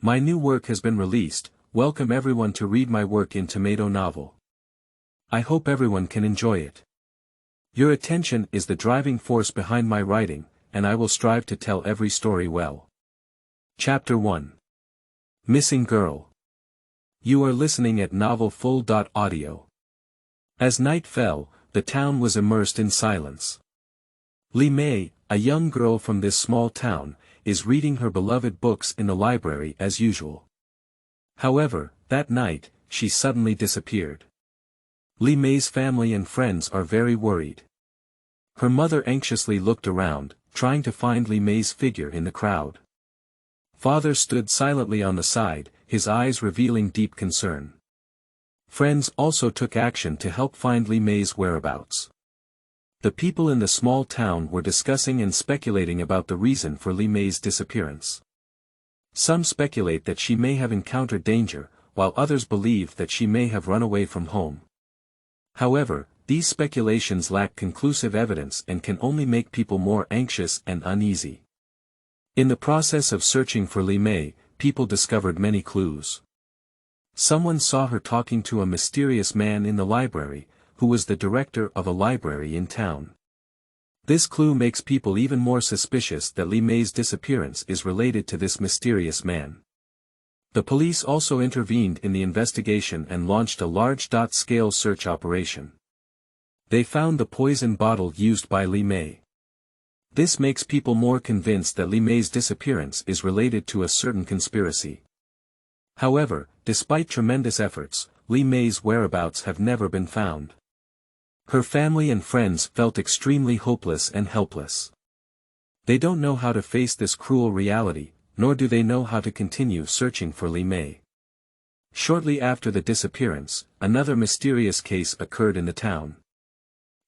My new work has been released. Welcome everyone to read my work in tomato novel. I hope everyone can enjoy it. Your attention is the driving force behind my writing, and I will strive to tell every story well. Chapter 1. Missing Girl. You are listening at novelfull.audio. As night fell, the town was immersed in silence. Li Mei, a young girl from this small town, is reading her beloved books in the library as usual. However, that night, she suddenly disappeared. Li Mei's family and friends are very worried. Her mother anxiously looked around, trying to find Li Mei's figure in the crowd. Father stood silently on the side, his eyes revealing deep concern. Friends also took action to help find Li Mei's whereabouts. The people in the small town were discussing and speculating about the reason for Li Mei's disappearance. Some speculate that she may have encountered danger, while others believe that she may have run away from home. However, these speculations lack conclusive evidence and can only make people more anxious and uneasy. In the process of searching for Li Mei, people discovered many clues. Someone saw her talking to a mysterious man in the library, who was the director of a library in town. This clue makes people even more suspicious that Li Mei's disappearance is related to this mysterious man. The police also intervened in the investigation and launched a large-scale search operation. They found the poison bottle used by Li Mei. This makes people more convinced that Li Mei's disappearance is related to a certain conspiracy. However, despite tremendous efforts, Li Mei's whereabouts have never been found. Her family and friends felt extremely hopeless and helpless. They don't know how to face this cruel reality, nor do they know how to continue searching for Li Mei. Shortly after the disappearance, another mysterious case occurred in the town.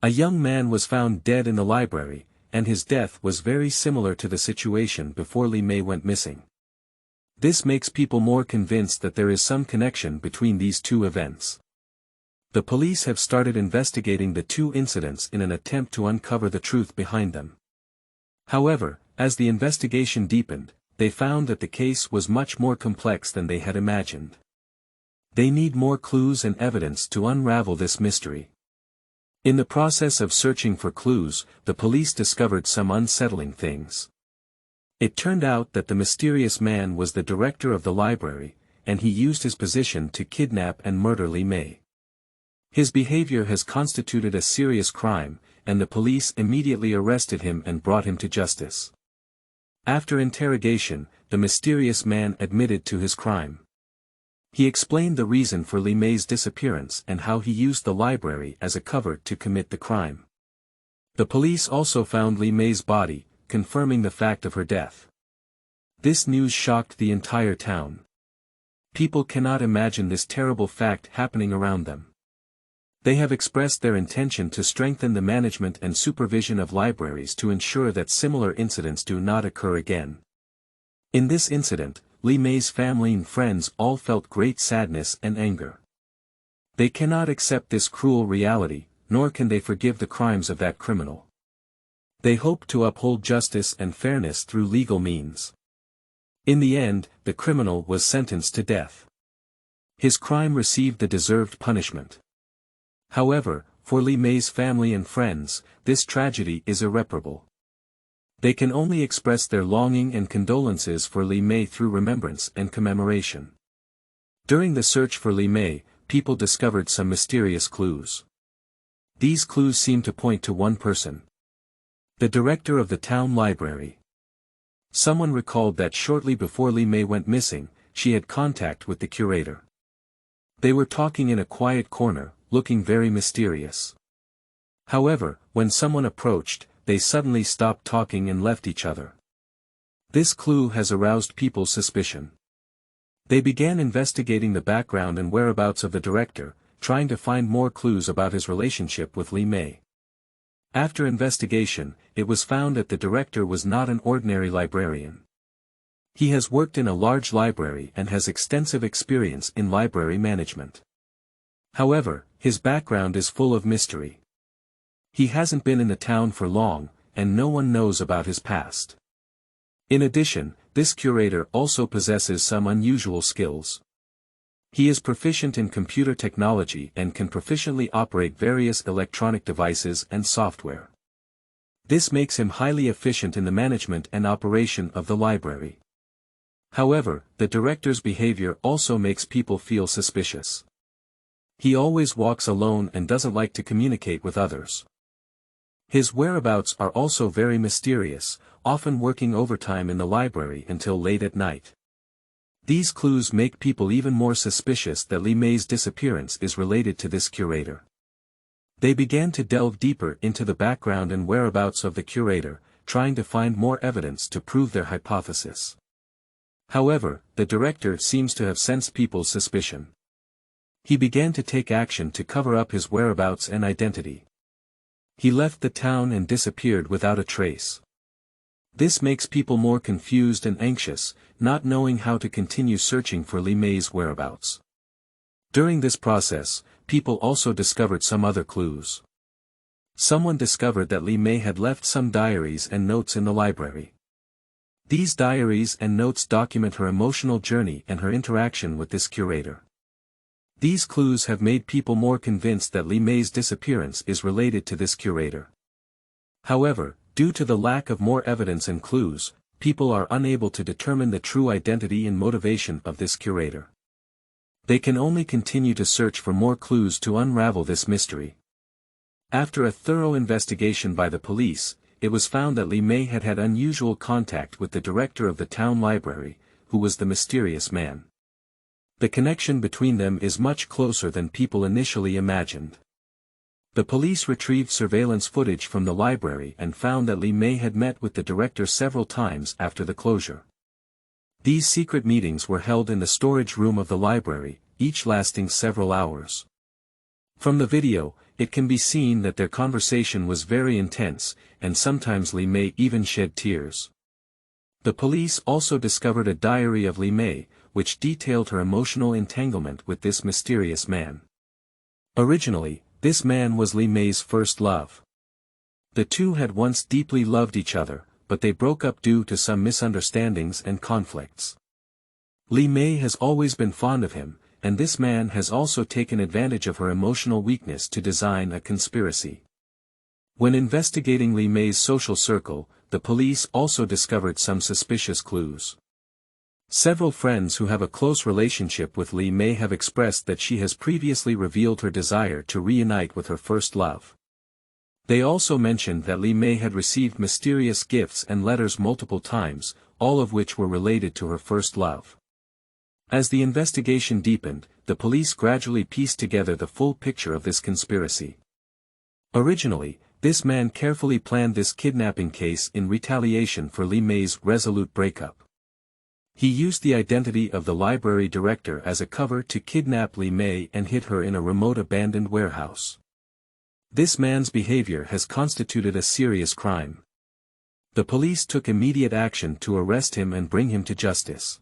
A young man was found dead in the library, and his death was very similar to the situation before Li Mei went missing. This makes people more convinced that there is some connection between these two events. The police have started investigating the two incidents in an attempt to uncover the truth behind them. However, as the investigation deepened, they found that the case was much more complex than they had imagined. They need more clues and evidence to unravel this mystery. In the process of searching for clues, the police discovered some unsettling things. It turned out that the mysterious man was the director of the library, and he used his position to kidnap and murder Li Mei. His behavior has constituted a serious crime, and the police immediately arrested him and brought him to justice. After interrogation, the mysterious man admitted to his crime. He explained the reason for Li Mei's disappearance and how he used the library as a cover to commit the crime. The police also found Li Mei's body, confirming the fact of her death. This news shocked the entire town. People cannot imagine this terrible fact happening around them. They have expressed their intention to strengthen the management and supervision of libraries to ensure that similar incidents do not occur again. In this incident, Li Mei's family and friends all felt great sadness and anger. They cannot accept this cruel reality, nor can they forgive the crimes of that criminal. They hope to uphold justice and fairness through legal means. In the end, the criminal was sentenced to death. His crime received the deserved punishment. However, for Li Mei's family and friends, this tragedy is irreparable. They can only express their longing and condolences for Li Mei through remembrance and commemoration. During the search for Li Mei, people discovered some mysterious clues. These clues seem to point to one person. The director of the town library. Someone recalled that shortly before Li Mei went missing, she had contact with the curator. They were talking in a quiet corner, looking very mysterious. However, when someone approached, they suddenly stopped talking and left each other. This clue has aroused people's suspicion. They began investigating the background and whereabouts of the director, trying to find more clues about his relationship with Li Mei. After investigation, it was found that the director was not an ordinary librarian. He has worked in a large library and has extensive experience in library management. However, his background is full of mystery. He hasn't been in the town for long, and no one knows about his past. In addition, this curator also possesses some unusual skills. He is proficient in computer technology and can proficiently operate various electronic devices and software. This makes him highly efficient in the management and operation of the library. However, the director's behavior also makes people feel suspicious. He always walks alone and doesn't like to communicate with others. His whereabouts are also very mysterious, often working overtime in the library until late at night. These clues make people even more suspicious that Li Mei's disappearance is related to this curator. They began to delve deeper into the background and whereabouts of the curator, trying to find more evidence to prove their hypothesis. However, the director seems to have sensed people's suspicion. He began to take action to cover up his whereabouts and identity. He left the town and disappeared without a trace. This makes people more confused and anxious, not knowing how to continue searching for Li Mei's whereabouts. During this process, people also discovered some other clues. Someone discovered that Li Mei had left some diaries and notes in the library. These diaries and notes document her emotional journey and her interaction with this curator. These clues have made people more convinced that Li Mei's disappearance is related to this curator. However, due to the lack of more evidence and clues, people are unable to determine the true identity and motivation of this curator. They can only continue to search for more clues to unravel this mystery. After a thorough investigation by the police, it was found that Li Mei had had unusual contact with the director of the town library, who was the mysterious man. The connection between them is much closer than people initially imagined. The police retrieved surveillance footage from the library and found that Li Mei had met with the director several times after the closure. These secret meetings were held in the storage room of the library, each lasting several hours. From the video, it can be seen that their conversation was very intense, and sometimes Li Mei even shed tears. The police also discovered a diary of Li Mei, which detailed her emotional entanglement with this mysterious man. Originally, this man was Li Mei's first love. The two had once deeply loved each other, but they broke up due to some misunderstandings and conflicts. Li Mei has always been fond of him, and this man has also taken advantage of her emotional weakness to design a conspiracy. When investigating Li Mei's social circle, the police also discovered some suspicious clues. Several friends who have a close relationship with Li Mei have expressed that she has previously revealed her desire to reunite with her first love. They also mentioned that Li Mei had received mysterious gifts and letters multiple times, all of which were related to her first love. As the investigation deepened, the police gradually pieced together the full picture of this conspiracy. Originally, this man carefully planned this kidnapping case in retaliation for Li Mei's resolute breakup. He used the identity of the library director as a cover to kidnap Li Mei and hid her in a remote abandoned warehouse. This man's behavior has constituted a serious crime. The police took immediate action to arrest him and bring him to justice.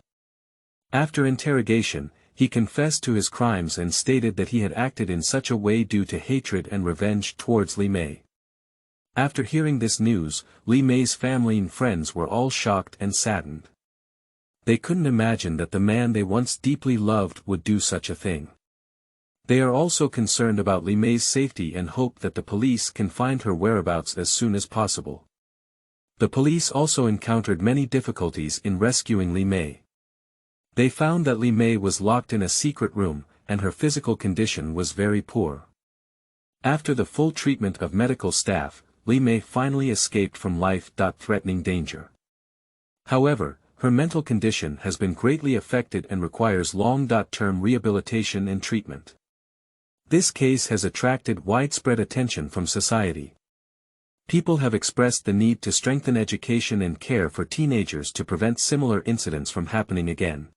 After interrogation, he confessed to his crimes and stated that he had acted in such a way due to hatred and revenge towards Li Mei. After hearing this news, Li Mei's family and friends were all shocked and saddened. They couldn't imagine that the man they once deeply loved would do such a thing. They are also concerned about Li Mei's safety and hope that the police can find her whereabouts as soon as possible. The police also encountered many difficulties in rescuing Li Mei. They found that Li Mei was locked in a secret room, and her physical condition was very poor. After the full treatment of medical staff, Li Mei finally escaped from life-threatening danger. However, her mental condition has been greatly affected and requires long-term rehabilitation and treatment. This case has attracted widespread attention from society. People have expressed the need to strengthen education and care for teenagers to prevent similar incidents from happening again.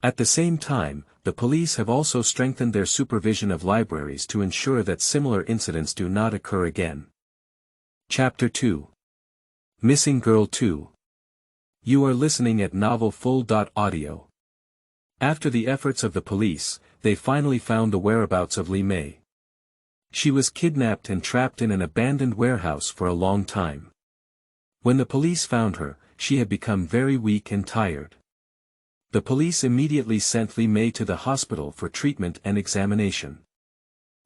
At the same time, the police have also strengthened their supervision of libraries to ensure that similar incidents do not occur again. Chapter 2. Missing Girl 2. You are listening at Novel Full.audio. After the efforts of the police, they finally found the whereabouts of Li Mei. She was kidnapped and trapped in an abandoned warehouse for a long time. When the police found her, she had become very weak and tired. The police immediately sent Li Mei to the hospital for treatment and examination.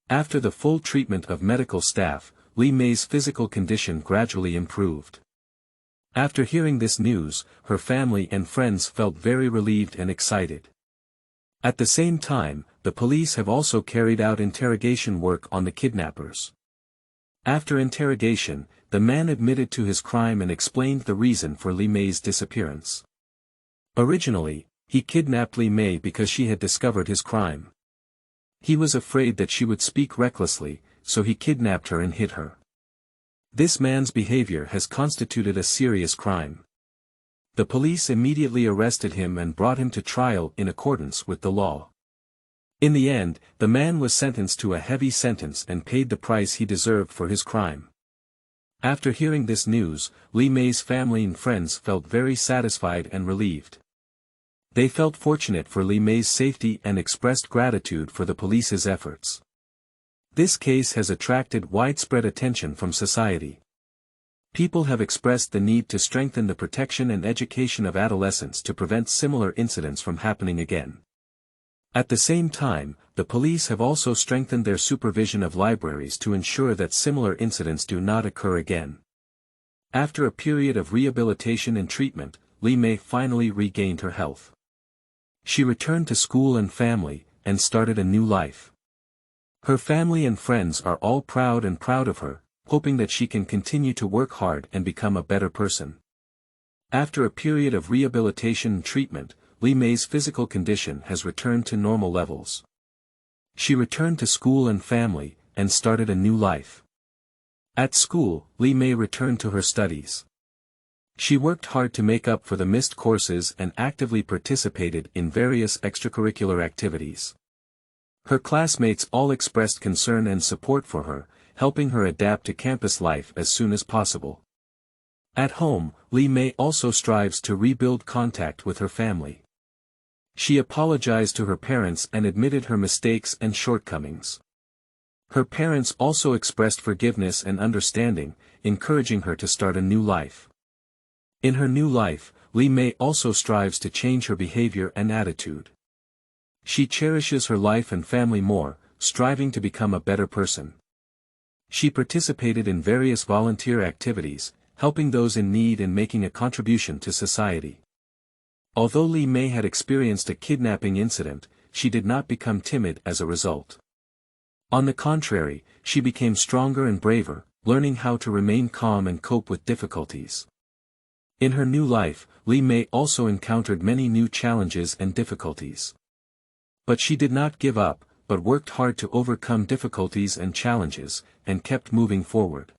After the full treatment of medical staff, Li Mei's physical condition gradually improved. After hearing this news, her family and friends felt very relieved and excited. At the same time, the police have also carried out interrogation work on the kidnappers. After interrogation, the man admitted to his crime and explained the reason for Li Mei's disappearance. Originally, he kidnapped Li Mei because she had discovered his crime. He was afraid that she would speak recklessly, so he kidnapped her and hid her. This man's behavior has constituted a serious crime. The police immediately arrested him and brought him to trial in accordance with the law. In the end, the man was sentenced to a heavy sentence and paid the price he deserved for his crime. After hearing this news, Li Mei's family and friends felt very satisfied and relieved. They felt fortunate for Li Mei's safety and expressed gratitude for the police's efforts. This case has attracted widespread attention from society. People have expressed the need to strengthen the protection and education of adolescents to prevent similar incidents from happening again. At the same time, the police have also strengthened their supervision of libraries to ensure that similar incidents do not occur again. After a period of rehabilitation and treatment, Li Mei finally regained her health. She returned to school and family, and started a new life. Her family and friends are all proud of her, hoping that she can continue to work hard and become a better person. After a period of rehabilitation and treatment, Li Mei's physical condition has returned to normal levels. She returned to school and family, and started a new life. At school, Li Mei returned to her studies. She worked hard to make up for the missed courses and actively participated in various extracurricular activities. Her classmates all expressed concern and support for her, helping her adapt to campus life as soon as possible. At home, Li Mei also strives to rebuild contact with her family. She apologized to her parents and admitted her mistakes and shortcomings. Her parents also expressed forgiveness and understanding, encouraging her to start a new life. In her new life, Li Mei also strives to change her behavior and attitude. She cherishes her life and family more, striving to become a better person. She participated in various volunteer activities, helping those in need and making a contribution to society. Although Li Mei had experienced a kidnapping incident, she did not become timid as a result. On the contrary, she became stronger and braver, learning how to remain calm and cope with difficulties. In her new life, Li Mei also encountered many new challenges and difficulties. But she did not give up, but worked hard to overcome difficulties and challenges, and kept moving forward.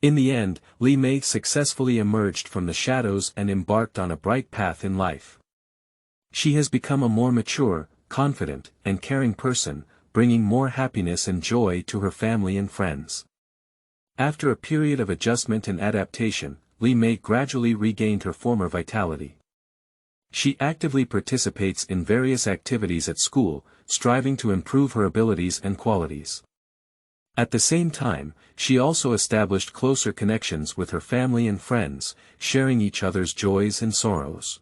In the end, Li Mei successfully emerged from the shadows and embarked on a bright path in life. She has become a more mature, confident, and caring person, bringing more happiness and joy to her family and friends. After a period of adjustment and adaptation, Li Mei gradually regained her former vitality. She actively participates in various activities at school, striving to improve her abilities and qualities. At the same time, she also established closer connections with her family and friends, sharing each other's joys and sorrows.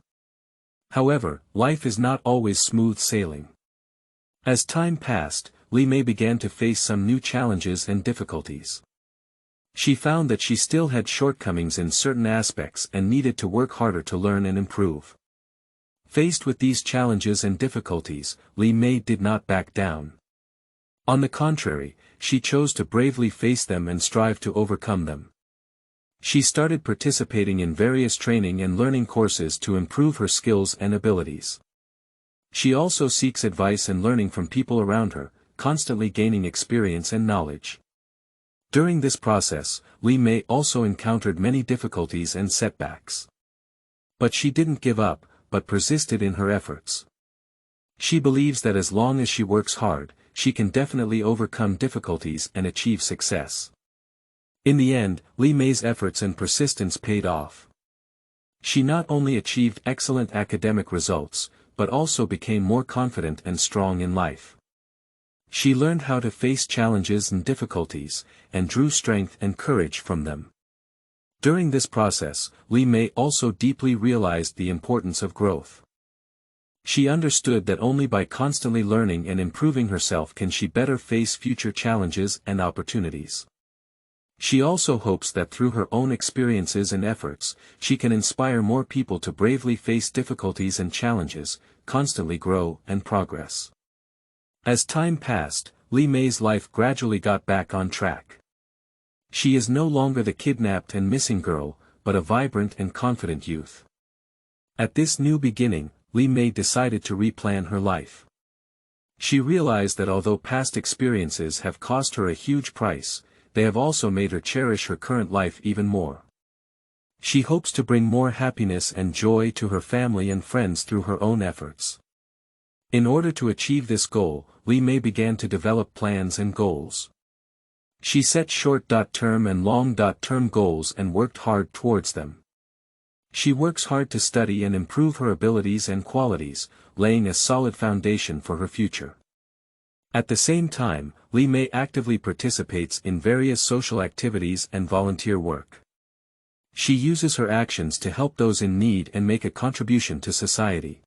However, life is not always smooth sailing. As time passed, Li Mei began to face some new challenges and difficulties. She found that she still had shortcomings in certain aspects and needed to work harder to learn and improve. Faced with these challenges and difficulties, Li Mei did not back down. On the contrary, she chose to bravely face them and strive to overcome them. She started participating in various training and learning courses to improve her skills and abilities. She also seeks advice and learning from people around her, constantly gaining experience and knowledge. During this process, Li Mei also encountered many difficulties and setbacks. But she didn't give up, but persisted in her efforts. She believes that as long as she works hard, she can definitely overcome difficulties and achieve success. In the end, Li Mei's efforts and persistence paid off. She not only achieved excellent academic results, but also became more confident and strong in life. She learned how to face challenges and difficulties, and drew strength and courage from them. During this process, Li Mei also deeply realized the importance of growth. She understood that only by constantly learning and improving herself can she better face future challenges and opportunities. She also hopes that through her own experiences and efforts, she can inspire more people to bravely face difficulties and challenges, constantly grow and progress. As time passed, Li Mei's life gradually got back on track. She is no longer the kidnapped and missing girl, but a vibrant and confident youth. At this new beginning, Li Mei decided to replan her life. She realized that although past experiences have cost her a huge price, they have also made her cherish her current life even more. She hopes to bring more happiness and joy to her family and friends through her own efforts. In order to achieve this goal, Li Mei began to develop plans and goals. She set short-term and long-term goals and worked hard towards them. She works hard to study and improve her abilities and qualities, laying a solid foundation for her future. At the same time, Li Mei actively participates in various social activities and volunteer work. She uses her actions to help those in need and make a contribution to society.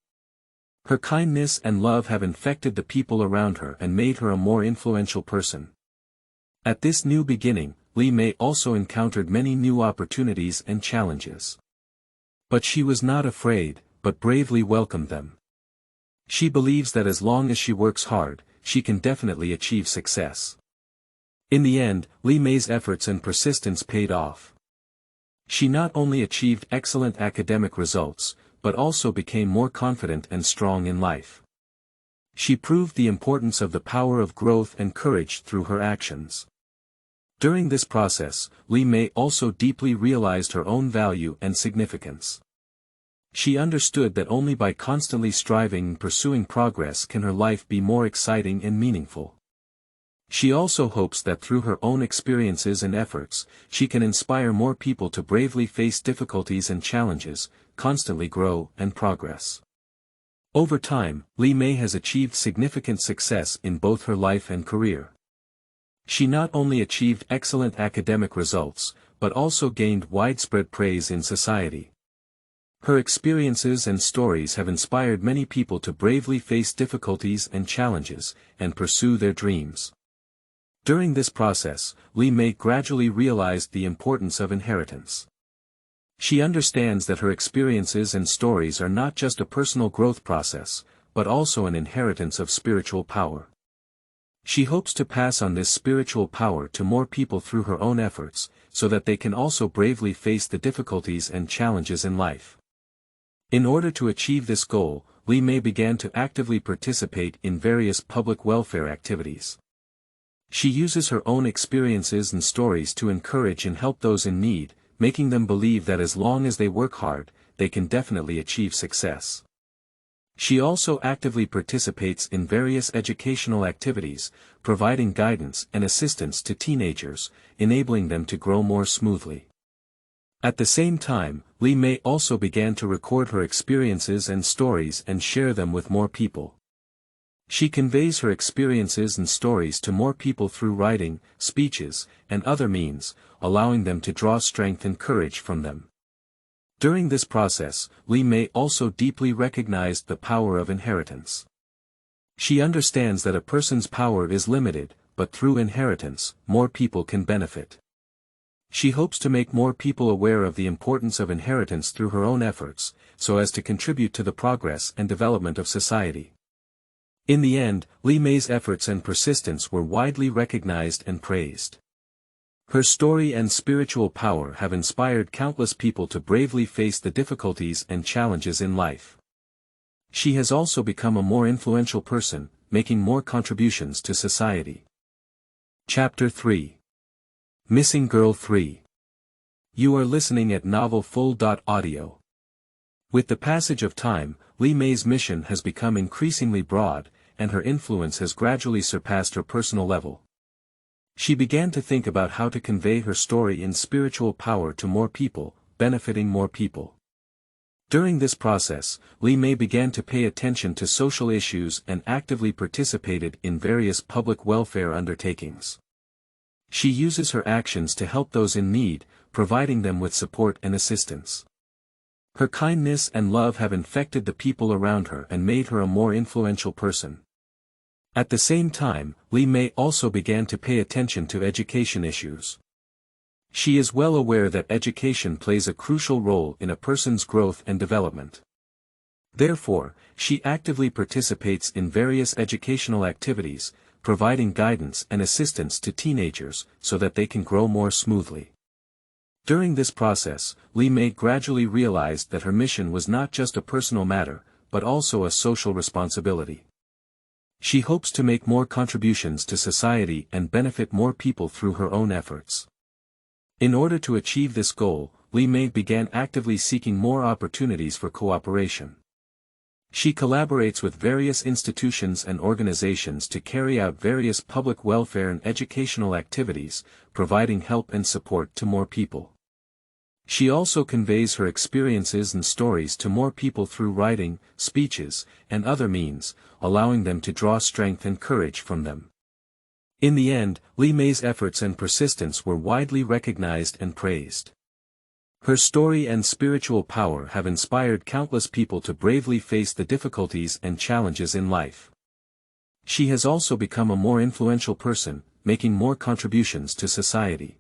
Her kindness and love have infected the people around her and made her a more influential person. At this new beginning, Li Mei also encountered many new opportunities and challenges. But she was not afraid, but bravely welcomed them. She believes that as long as she works hard, she can definitely achieve success. In the end, Li Mei's efforts and persistence paid off. She not only achieved excellent academic results, but also became more confident and strong in life. She proved the importance of the power of growth and courage through her actions. During this process, Li Mei also deeply realized her own value and significance. She understood that only by constantly striving and pursuing progress can her life be more exciting and meaningful. She also hopes that through her own experiences and efforts, she can inspire more people to bravely face difficulties and challenges, constantly grow and progress. Over time, Li Mei has achieved significant success in both her life and career. She not only achieved excellent academic results, but also gained widespread praise in society. Her experiences and stories have inspired many people to bravely face difficulties and challenges, and pursue their dreams. During this process, Li Mei gradually realized the importance of inheritance. She understands that her experiences and stories are not just a personal growth process, but also an inheritance of spiritual power. She hopes to pass on this spiritual power to more people through her own efforts, so that they can also bravely face the difficulties and challenges in life. In order to achieve this goal, Li Mei began to actively participate in various public welfare activities. She uses her own experiences and stories to encourage and help those in need, making them believe that as long as they work hard, they can definitely achieve success. She also actively participates in various educational activities, providing guidance and assistance to teenagers, enabling them to grow more smoothly. At the same time, Li Mei also began to record her experiences and stories and share them with more people. She conveys her experiences and stories to more people through writing, speeches, and other means, allowing them to draw strength and courage from them. During this process, Li Mei also deeply recognized the power of inheritance. She understands that a person's power is limited, but through inheritance, more people can benefit. She hopes to make more people aware of the importance of inheritance through her own efforts, so as to contribute to the progress and development of society. In the end, Li Mei's efforts and persistence were widely recognized and praised. Her story and spiritual power have inspired countless people to bravely face the difficulties and challenges in life. She has also become a more influential person, making more contributions to society. Chapter 3. Missing Girl 3. You are listening at novelfull.audio. With the passage of time, Li Mei's mission has become increasingly broad, and her influence has gradually surpassed her personal level. She began to think about how to convey her story in spiritual power to more people, benefiting more people. During this process, Li Mei began to pay attention to social issues and actively participated in various public welfare undertakings. She uses her actions to help those in need, providing them with support and assistance. Her kindness and love have infected the people around her and made her a more influential person. At the same time, Li Mei also began to pay attention to education issues. She is well aware that education plays a crucial role in a person's growth and development. Therefore, she actively participates in various educational activities, providing guidance and assistance to teenagers so that they can grow more smoothly. During this process, Li Mei gradually realized that her mission was not just a personal matter, but also a social responsibility. She hopes to make more contributions to society and benefit more people through her own efforts. In order to achieve this goal, Li Mei began actively seeking more opportunities for cooperation. She collaborates with various institutions and organizations to carry out various public welfare and educational activities, providing help and support to more people. She also conveys her experiences and stories to more people through writing, speeches, and other means, allowing them to draw strength and courage from them. In the end, Li Mei's efforts and persistence were widely recognized and praised. Her story and spiritual power have inspired countless people to bravely face the difficulties and challenges in life. She has also become a more influential person, making more contributions to society.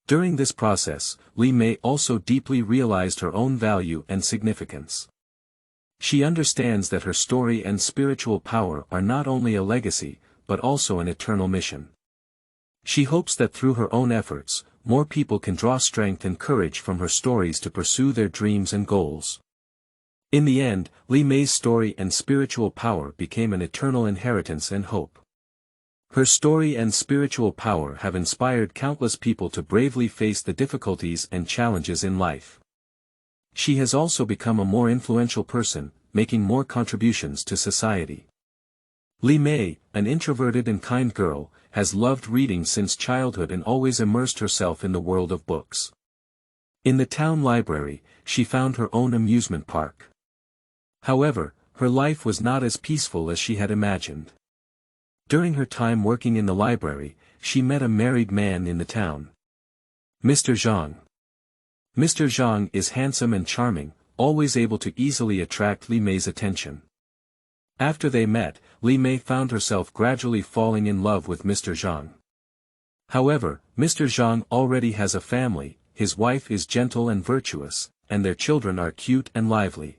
During this process, Li Mei also deeply realized her own value and significance. She understands that her story and spiritual power are not only a legacy, but also an eternal mission. She hopes that through her own efforts, more people can draw strength and courage from her stories to pursue their dreams and goals. In the end, Li Mei's story and spiritual power became an eternal inheritance and hope. Her story and spiritual power have inspired countless people to bravely face the difficulties and challenges in life. She has also become a more influential person, making more contributions to society. Li Mei, an introverted and kind girl, has loved reading since childhood and always immersed herself in the world of books. In the town library, she found her own amusement park. However, her life was not as peaceful as she had imagined. During her time working in the library, she met a married man in the town. Mr. Zhang. Mr. Zhang is handsome and charming, always able to easily attract Li Mei's attention. After they met, Li Mei found herself gradually falling in love with Mr. Zhang. However, Mr. Zhang already has a family, his wife is gentle and virtuous, and their children are cute and lively.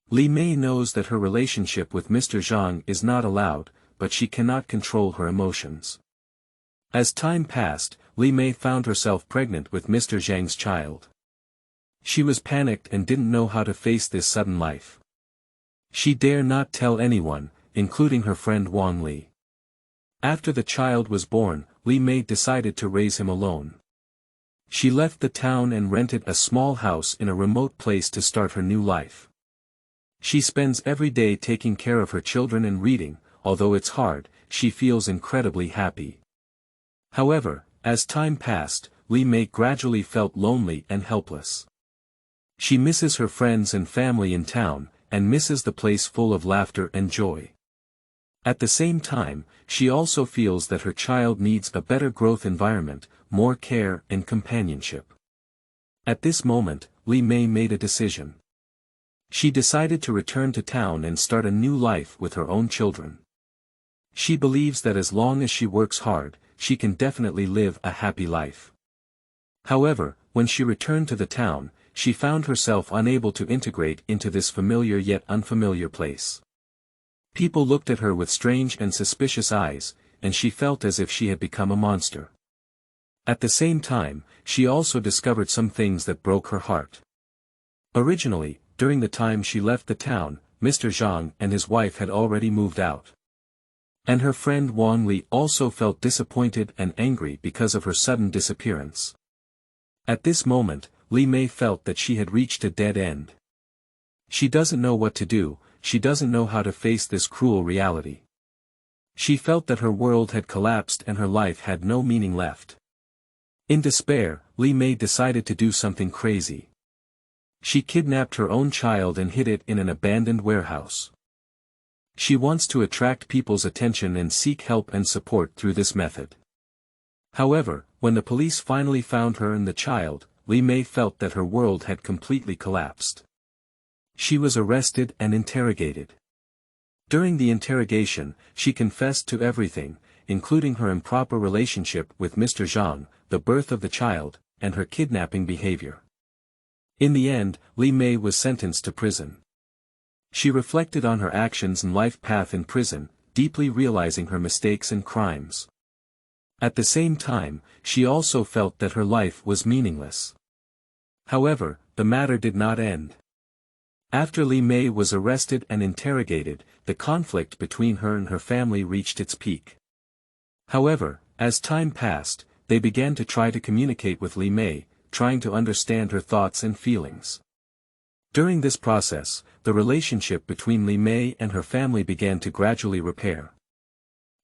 Li Mei knows that her relationship with Mr. Zhang is not allowed, but she cannot control her emotions. As time passed, Li Mei found herself pregnant with Mr. Zhang's child. She was panicked and didn't know how to face this sudden life. She dare not tell anyone, including her friend Wang Li. After the child was born, Li Mei decided to raise him alone. She left the town and rented a small house in a remote place to start her new life. She spends every day taking care of her children and reading. Although it's hard, she feels incredibly happy. However, as time passed, Li Mei gradually felt lonely and helpless. She misses her friends and family in town, and misses the place full of laughter and joy. At the same time, she also feels that her child needs a better growth environment, more care and companionship. At this moment, Li Mei made a decision. She decided to return to town and start a new life with her own children. She believes that as long as she works hard, she can definitely live a happy life. However, when she returned to the town, she found herself unable to integrate into this familiar yet unfamiliar place. People looked at her with strange and suspicious eyes, and she felt as if she had become a monster. At the same time, she also discovered some things that broke her heart. Originally, during the time she left the town, Mr. Zhang and his wife had already moved out. And her friend Wang Li also felt disappointed and angry because of her sudden disappearance. At this moment, Li Mei felt that she had reached a dead end. She doesn't know what to do, she doesn't know how to face this cruel reality. She felt that her world had collapsed and her life had no meaning left. In despair, Li Mei decided to do something crazy. She kidnapped her own child and hid it in an abandoned warehouse. She wants to attract people's attention and seek help and support through this method. However, when the police finally found her and the child, Li Mei felt that her world had completely collapsed. She was arrested and interrogated. During the interrogation, she confessed to everything, including her improper relationship with Mr. Zhang, the birth of the child, and her kidnapping behavior. In the end, Li Mei was sentenced to prison. She reflected on her actions and life path in prison, deeply realizing her mistakes and crimes. At the same time, she also felt that her life was meaningless. However, the matter did not end. After Li Mei was arrested and interrogated, the conflict between her and her family reached its peak. However, as time passed, they began to try to communicate with Li Mei, trying to understand her thoughts and feelings. During this process, the relationship between Li Mei and her family began to gradually repair.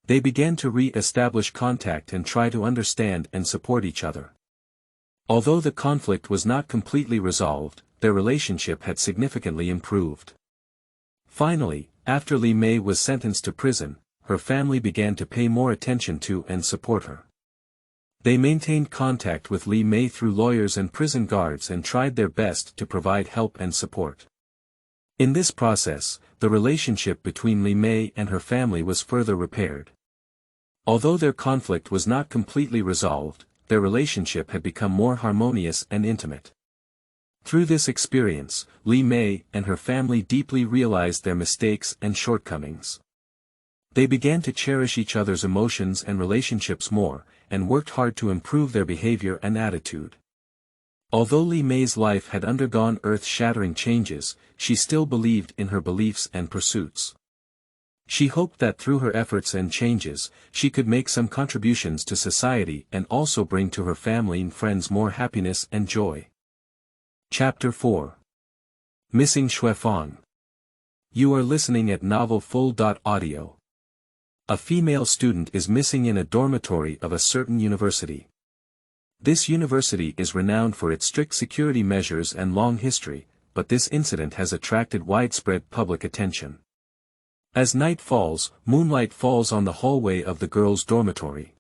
They began to re-establish contact and try to understand and support each other. Although the conflict was not completely resolved, their relationship had significantly improved. Finally, after Li Mei was sentenced to prison, her family began to pay more attention to and support her. They maintained contact with Li Mei through lawyers and prison guards and tried their best to provide help and support. In this process, the relationship between Li Mei and her family was further repaired. Although their conflict was not completely resolved, their relationship had become more harmonious and intimate. Through this experience, Li Mei and her family deeply realized their mistakes and shortcomings. They began to cherish each other's emotions and relationships more, and worked hard to improve their behavior and attitude. Although Li Mei's life had undergone earth-shattering changes, she still believed in her beliefs and pursuits. She hoped that through her efforts and changes, she could make some contributions to society and also bring to her family and friends more happiness and joy. Chapter 4. Missing Xue Fang. You are listening at Novel Full.audio. A female student is missing in a dormitory of a certain university. This university is renowned for its strict security measures and long history, but this incident has attracted widespread public attention. As night falls, moonlight falls on the hallway of the girls' dormitory.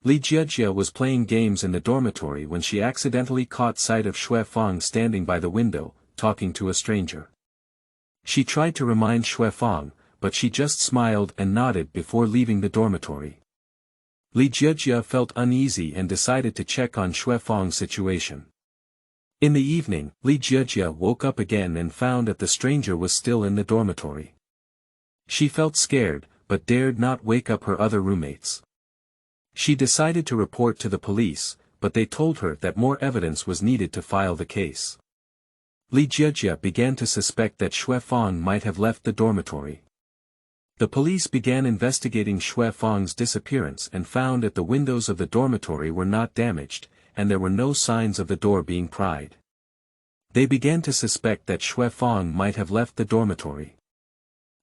Li Jiejia was playing games in the dormitory when she accidentally caught sight of Xue Fang standing by the window, talking to a stranger. She tried to remind Xue Fang, but she just smiled and nodded before leaving the dormitory. Li Jiejia felt uneasy and decided to check on Xue Fang's situation. In the evening, Li Jiejia woke up again and found that the stranger was still in the dormitory. She felt scared, but dared not wake up her other roommates. She decided to report to the police, but they told her that more evidence was needed to file the case. Li Jiejia began to suspect that Xue Fang might have left the dormitory. The police began investigating Xue Fang's disappearance and found that the windows of the dormitory were not damaged, and there were no signs of the door being pried. They began to suspect that Xue Fang might have left the dormitory.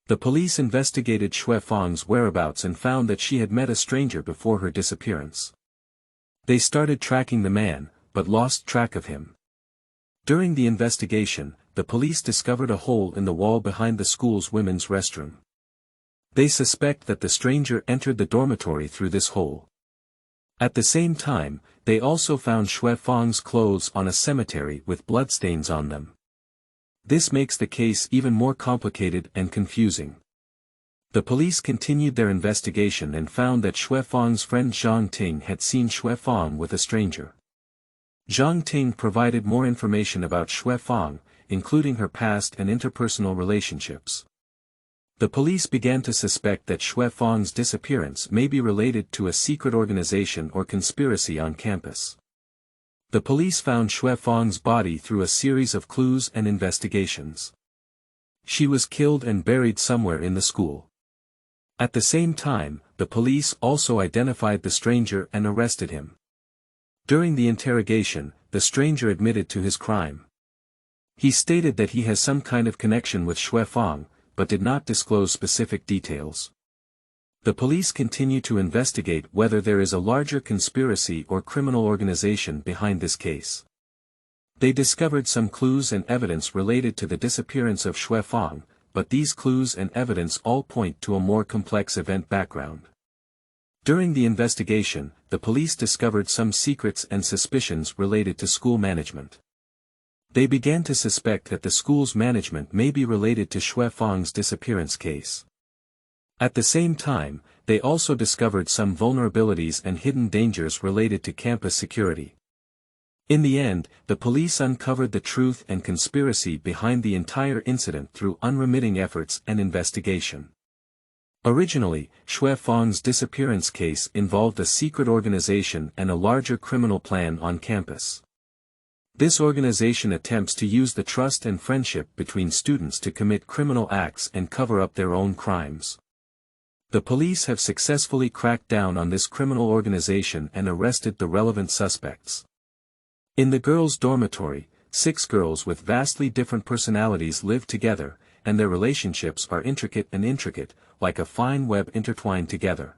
The police investigated Xue Fang's whereabouts and found that she had met a stranger before her disappearance. They started tracking the man, but lost track of him. During the investigation, the police discovered a hole in the wall behind the school's women's restroom. They suspect that the stranger entered the dormitory through this hole. At the same time, they also found Xue Fang's clothes on a cemetery with bloodstains on them. This makes the case even more complicated and confusing. The police continued their investigation and found that Xue Fang's friend Zhang Ting had seen Xue Fang with a stranger. Zhang Ting provided more information about Xue Fang, including her past and interpersonal relationships. The police began to suspect that Xue Fang's disappearance may be related to a secret organization or conspiracy on campus. The police found Xue Fang's body through a series of clues and investigations. She was killed and buried somewhere in the school. At the same time, the police also identified the stranger and arrested him. During the interrogation, the stranger admitted to his crime. He stated that he has some kind of connection with Xue Fang, but did not disclose specific details. The police continue to investigate whether there is a larger conspiracy or criminal organization behind this case. They discovered some clues and evidence related to the disappearance of Xue Fang, but these clues and evidence all point to a more complex event background. During the investigation, the police discovered some secrets and suspicions related to school management. They began to suspect that the school's management may be related to Yue Fang's disappearance case. At the same time, they also discovered some vulnerabilities and hidden dangers related to campus security. In the end, the police uncovered the truth and conspiracy behind the entire incident through unremitting efforts and investigation. Originally, Yue Fang's disappearance case involved a secret organization and a larger criminal plan on campus. This organization attempts to use the trust and friendship between students to commit criminal acts and cover up their own crimes. The police have successfully cracked down on this criminal organization and arrested the relevant suspects. In the girls' dormitory, 6 girls with vastly different personalities live together, and their relationships are intricate, like a fine web intertwined together.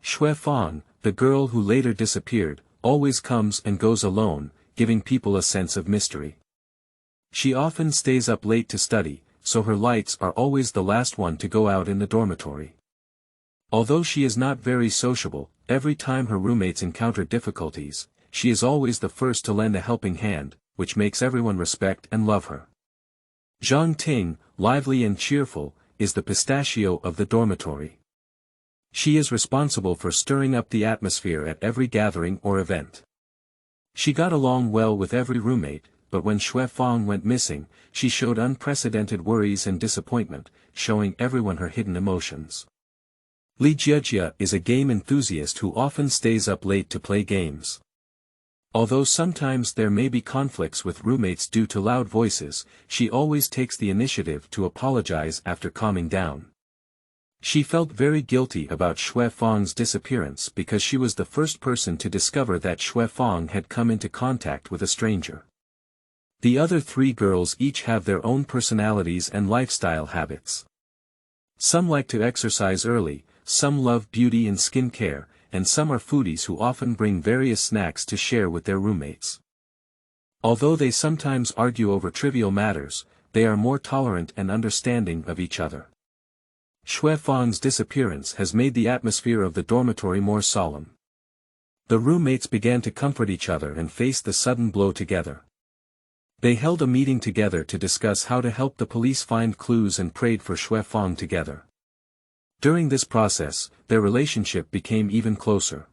Yue Fang, the girl who later disappeared, always comes and goes alone, giving people a sense of mystery. She often stays up late to study, so her lights are always the last one to go out in the dormitory. Although she is not very sociable, every time her roommates encounter difficulties, she is always the first to lend a helping hand, which makes everyone respect and love her. Zhang Ting, lively and cheerful, is the pistachio of the dormitory. She is responsible for stirring up the atmosphere at every gathering or event. She got along well with every roommate, but when Yue Fang went missing, she showed unprecedented worries and disappointment, showing everyone her hidden emotions. Li Jiejia is a game enthusiast who often stays up late to play games. Although sometimes there may be conflicts with roommates due to loud voices, she always takes the initiative to apologize after calming down. She felt very guilty about Yue Fang's disappearance because she was the first person to discover that Yue Fang had come into contact with a stranger. The other 3 girls each have their own personalities and lifestyle habits. Some like to exercise early, some love beauty and skincare, and some are foodies who often bring various snacks to share with their roommates. Although they sometimes argue over trivial matters, they are more tolerant and understanding of each other. Yue Fang's disappearance has made the atmosphere of the dormitory more solemn. The roommates began to comfort each other and face the sudden blow together. They held a meeting together to discuss how to help the police find clues and prayed for Yue Fang together. During this process, their relationship became even closer.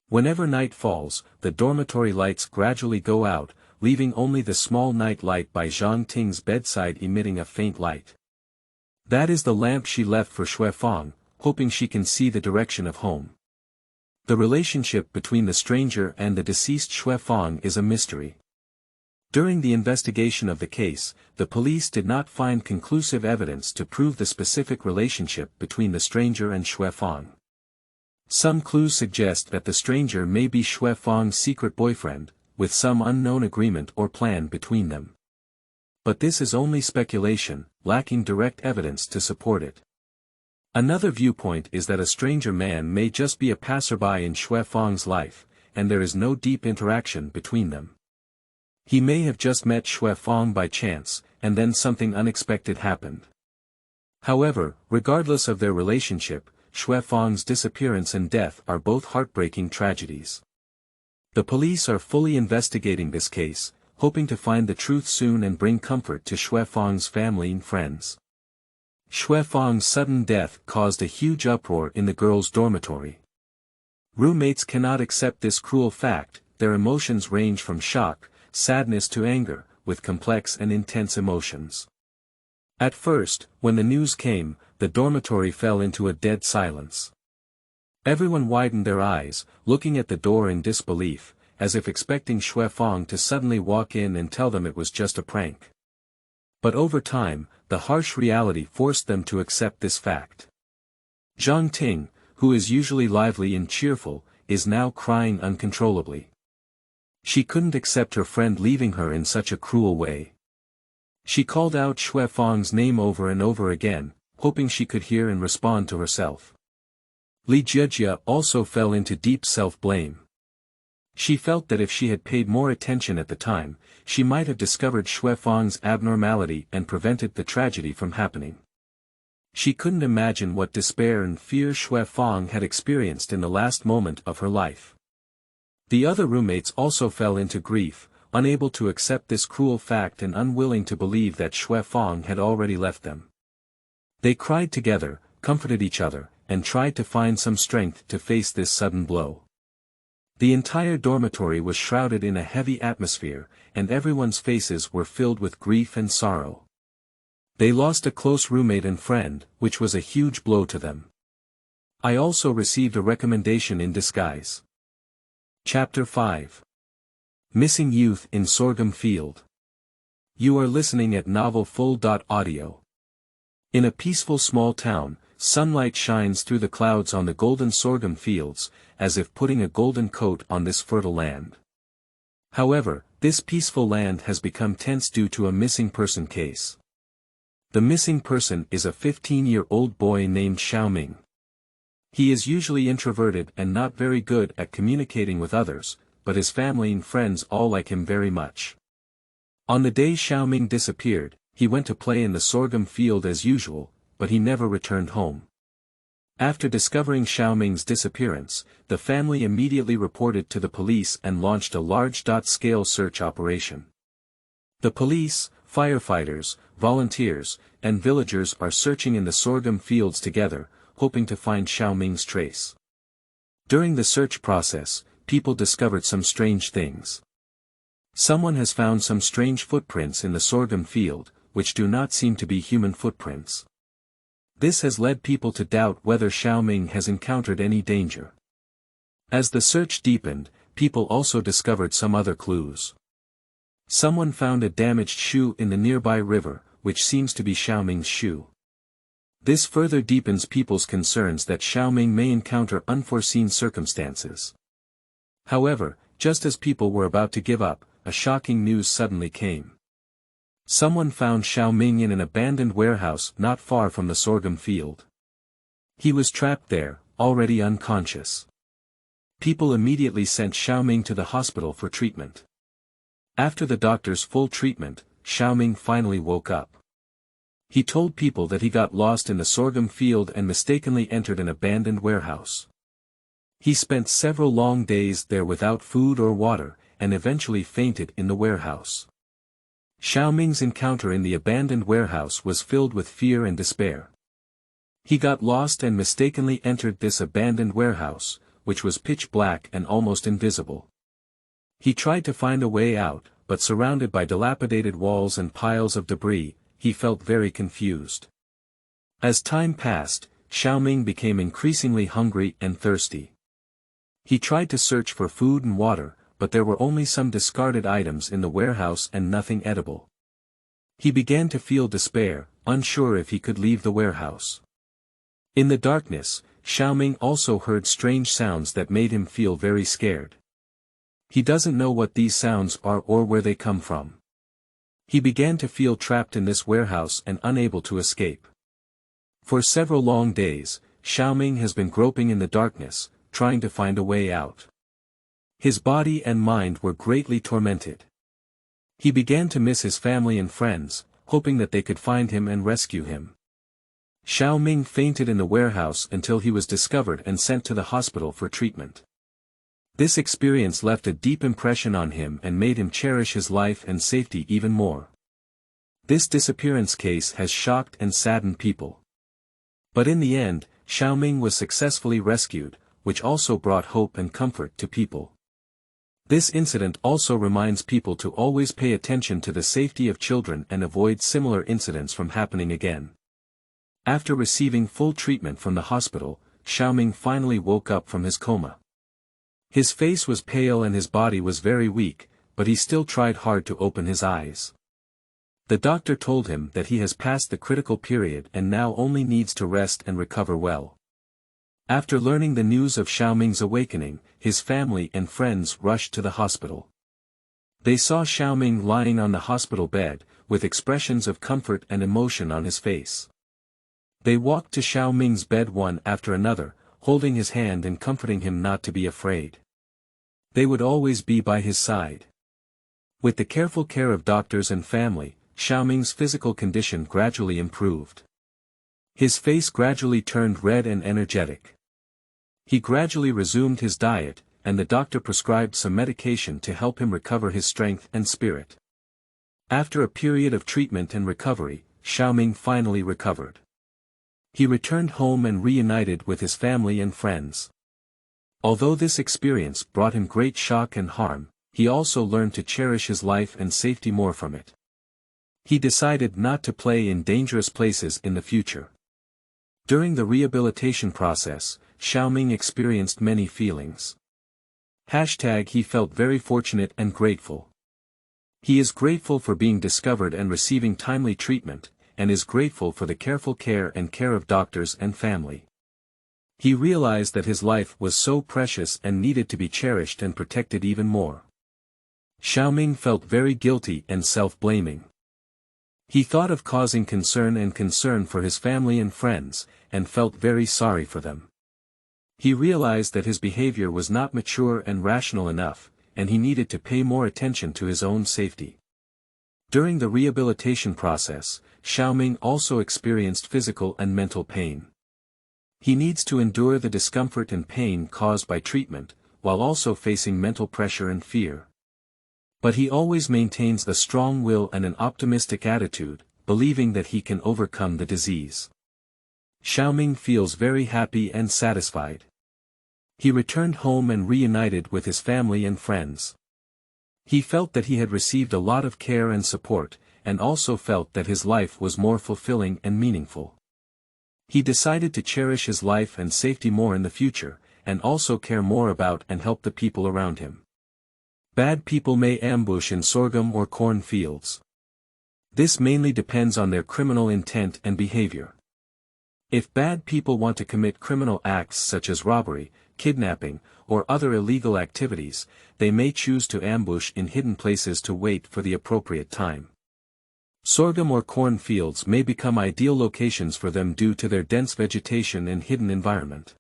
Whenever night falls, the dormitory lights gradually go out, leaving only the small night light by Zhang Ting's bedside emitting a faint light. That is the lamp she left for Yue Fang, hoping she can see the direction of home. The relationship between the stranger and the deceased Yue Fang is a mystery. During the investigation of the case, the police did not find conclusive evidence to prove the specific relationship between the stranger and Yue Fang. Some clues suggest that the stranger may be Yue Fang's secret boyfriend, with some unknown agreement or plan between them. But this is only speculation, lacking direct evidence to support it. Another viewpoint is that a stranger man may just be a passerby in Yue Fang's life, and there is no deep interaction between them. He may have just met Yue Fang by chance, and then something unexpected happened. However, regardless of their relationship, Yue Fang's disappearance and death are both heartbreaking tragedies. The police are fully investigating this case, hoping to find the truth soon and bring comfort to Yue Fang's family and friends. Yue Fang's sudden death caused a huge uproar in the girls' dormitory. Roommates cannot accept this cruel fact, their emotions range from shock, sadness to anger, with complex and intense emotions. At first, when the news came, the dormitory fell into a dead silence. Everyone widened their eyes, looking at the door in disbelief, as if expecting Yue Fang to suddenly walk in and tell them it was just a prank. But over time, the harsh reality forced them to accept this fact. Zhang Ting, who is usually lively and cheerful, is now crying uncontrollably. She couldn't accept her friend leaving her in such a cruel way. She called out Yue Fang's name over and over again, hoping she could hear and respond to herself. Li Jiejia also fell into deep self-blame. She felt that if she had paid more attention at the time, she might have discovered Yue Fang's abnormality and prevented the tragedy from happening. She couldn't imagine what despair and fear Shui Fang had experienced in the last moment of her life. The other roommates also fell into grief, unable to accept this cruel fact and unwilling to believe that Shui Fang had already left them. They cried together, comforted each other, and tried to find some strength to face this sudden blow. The entire dormitory was shrouded in a heavy atmosphere, and everyone's faces were filled with grief and sorrow. They lost a close roommate and friend, which was a huge blow to them. I also received a recommendation in disguise. Chapter 5. Missing Youth in Sorghum Field. You are listening at Novel Full.audio. In a peaceful small town, sunlight shines through the clouds on the golden sorghum fields, as if putting a golden coat on this fertile land. However, this peaceful land has become tense due to a missing person case. The missing person is a 15-year-old boy named Xiaoming. He is usually introverted and not very good at communicating with others, but his family and friends all like him very much. On the day Xiaoming disappeared, he went to play in the sorghum field as usual, but he never returned home. After discovering Xiaoming's disappearance, the family immediately reported to the police and launched a large-scale search operation. The police, firefighters, volunteers, and villagers are searching in the sorghum fields together, hoping to find Xiaoming's trace. During the search process, people discovered some strange things. Someone has found some strange footprints in the sorghum field, which do not seem to be human footprints. This has led people to doubt whether Xiaoming has encountered any danger. As the search deepened, people also discovered some other clues. Someone found a damaged shoe in the nearby river, which seems to be Xiaoming's shoe. This further deepens people's concerns that Xiaoming may encounter unforeseen circumstances. However, just as people were about to give up, a shocking news suddenly came. Someone found Xiaoming in an abandoned warehouse not far from the sorghum field. He was trapped there, already unconscious. People immediately sent Xiaoming to the hospital for treatment. After the doctor's full treatment, Xiaoming finally woke up. He told people that he got lost in the sorghum field and mistakenly entered an abandoned warehouse. He spent several long days there without food or water, and eventually fainted in the warehouse. Xiaoming's encounter in the abandoned warehouse was filled with fear and despair. He got lost and mistakenly entered this abandoned warehouse, which was pitch black and almost invisible. He tried to find a way out, but surrounded by dilapidated walls and piles of debris, he felt very confused. As time passed, Xiaoming became increasingly hungry and thirsty. He tried to search for food and water, but there were only some discarded items in the warehouse and nothing edible. He began to feel despair, unsure if he could leave the warehouse. In the darkness, Xiaoming also heard strange sounds that made him feel very scared. He doesn't know what these sounds are or where they come from. He began to feel trapped in this warehouse and unable to escape. For several long days, Xiaoming has been groping in the darkness, trying to find a way out. His body and mind were greatly tormented. He began to miss his family and friends, hoping that they could find him and rescue him. Xiaoming fainted in the warehouse until he was discovered and sent to the hospital for treatment. This experience left a deep impression on him and made him cherish his life and safety even more. This disappearance case has shocked and saddened people. But in the end, Xiaoming was successfully rescued, which also brought hope and comfort to people. This incident also reminds people to always pay attention to the safety of children and avoid similar incidents from happening again. After receiving full treatment from the hospital, Xiaoming finally woke up from his coma. His face was pale and his body was very weak, but he still tried hard to open his eyes. The doctor told him that he has passed the critical period and now only needs to rest and recover well. After learning the news of Xiaoming's awakening, his family and friends rushed to the hospital. They saw Xiaoming lying on the hospital bed, with expressions of comfort and emotion on his face. They walked to Xiaoming's bed one after another, holding his hand and comforting him not to be afraid. They would always be by his side. With the careful care of doctors and family, Xiaoming's physical condition gradually improved. His face gradually turned red and energetic. He gradually resumed his diet, and the doctor prescribed some medication to help him recover his strength and spirit. After a period of treatment and recovery, Xiaoming finally recovered. He returned home and reunited with his family and friends. Although this experience brought him great shock and harm, he also learned to cherish his life and safety more from it. He decided not to play in dangerous places in the future. During the rehabilitation process, Xiaoming experienced many feelings. He felt very fortunate and grateful. He is grateful for being discovered and receiving timely treatment, and is grateful for the careful care of doctors and family. He realized that his life was so precious and needed to be cherished and protected even more. Xiaoming felt very guilty and self-blaming. He thought of causing concern for his family and friends, and felt very sorry for them. He realized that his behavior was not mature and rational enough, and he needed to pay more attention to his own safety. During the rehabilitation process, Xiaoming also experienced physical and mental pain. He needs to endure the discomfort and pain caused by treatment, while also facing mental pressure and fear. But he always maintains a strong will and an optimistic attitude, believing that he can overcome the disease. Xiaoming feels very happy and satisfied. He returned home and reunited with his family and friends. He felt that he had received a lot of care and support, and also felt that his life was more fulfilling and meaningful. He decided to cherish his life and safety more in the future, and also care more about and help the people around him. Bad people may ambush in sorghum or corn fields. This mainly depends on their criminal intent and behavior. If bad people want to commit criminal acts such as robbery, kidnapping, or other illegal activities, they may choose to ambush in hidden places to wait for the appropriate time. Sorghum or corn fields may become ideal locations for them due to their dense vegetation and hidden environment.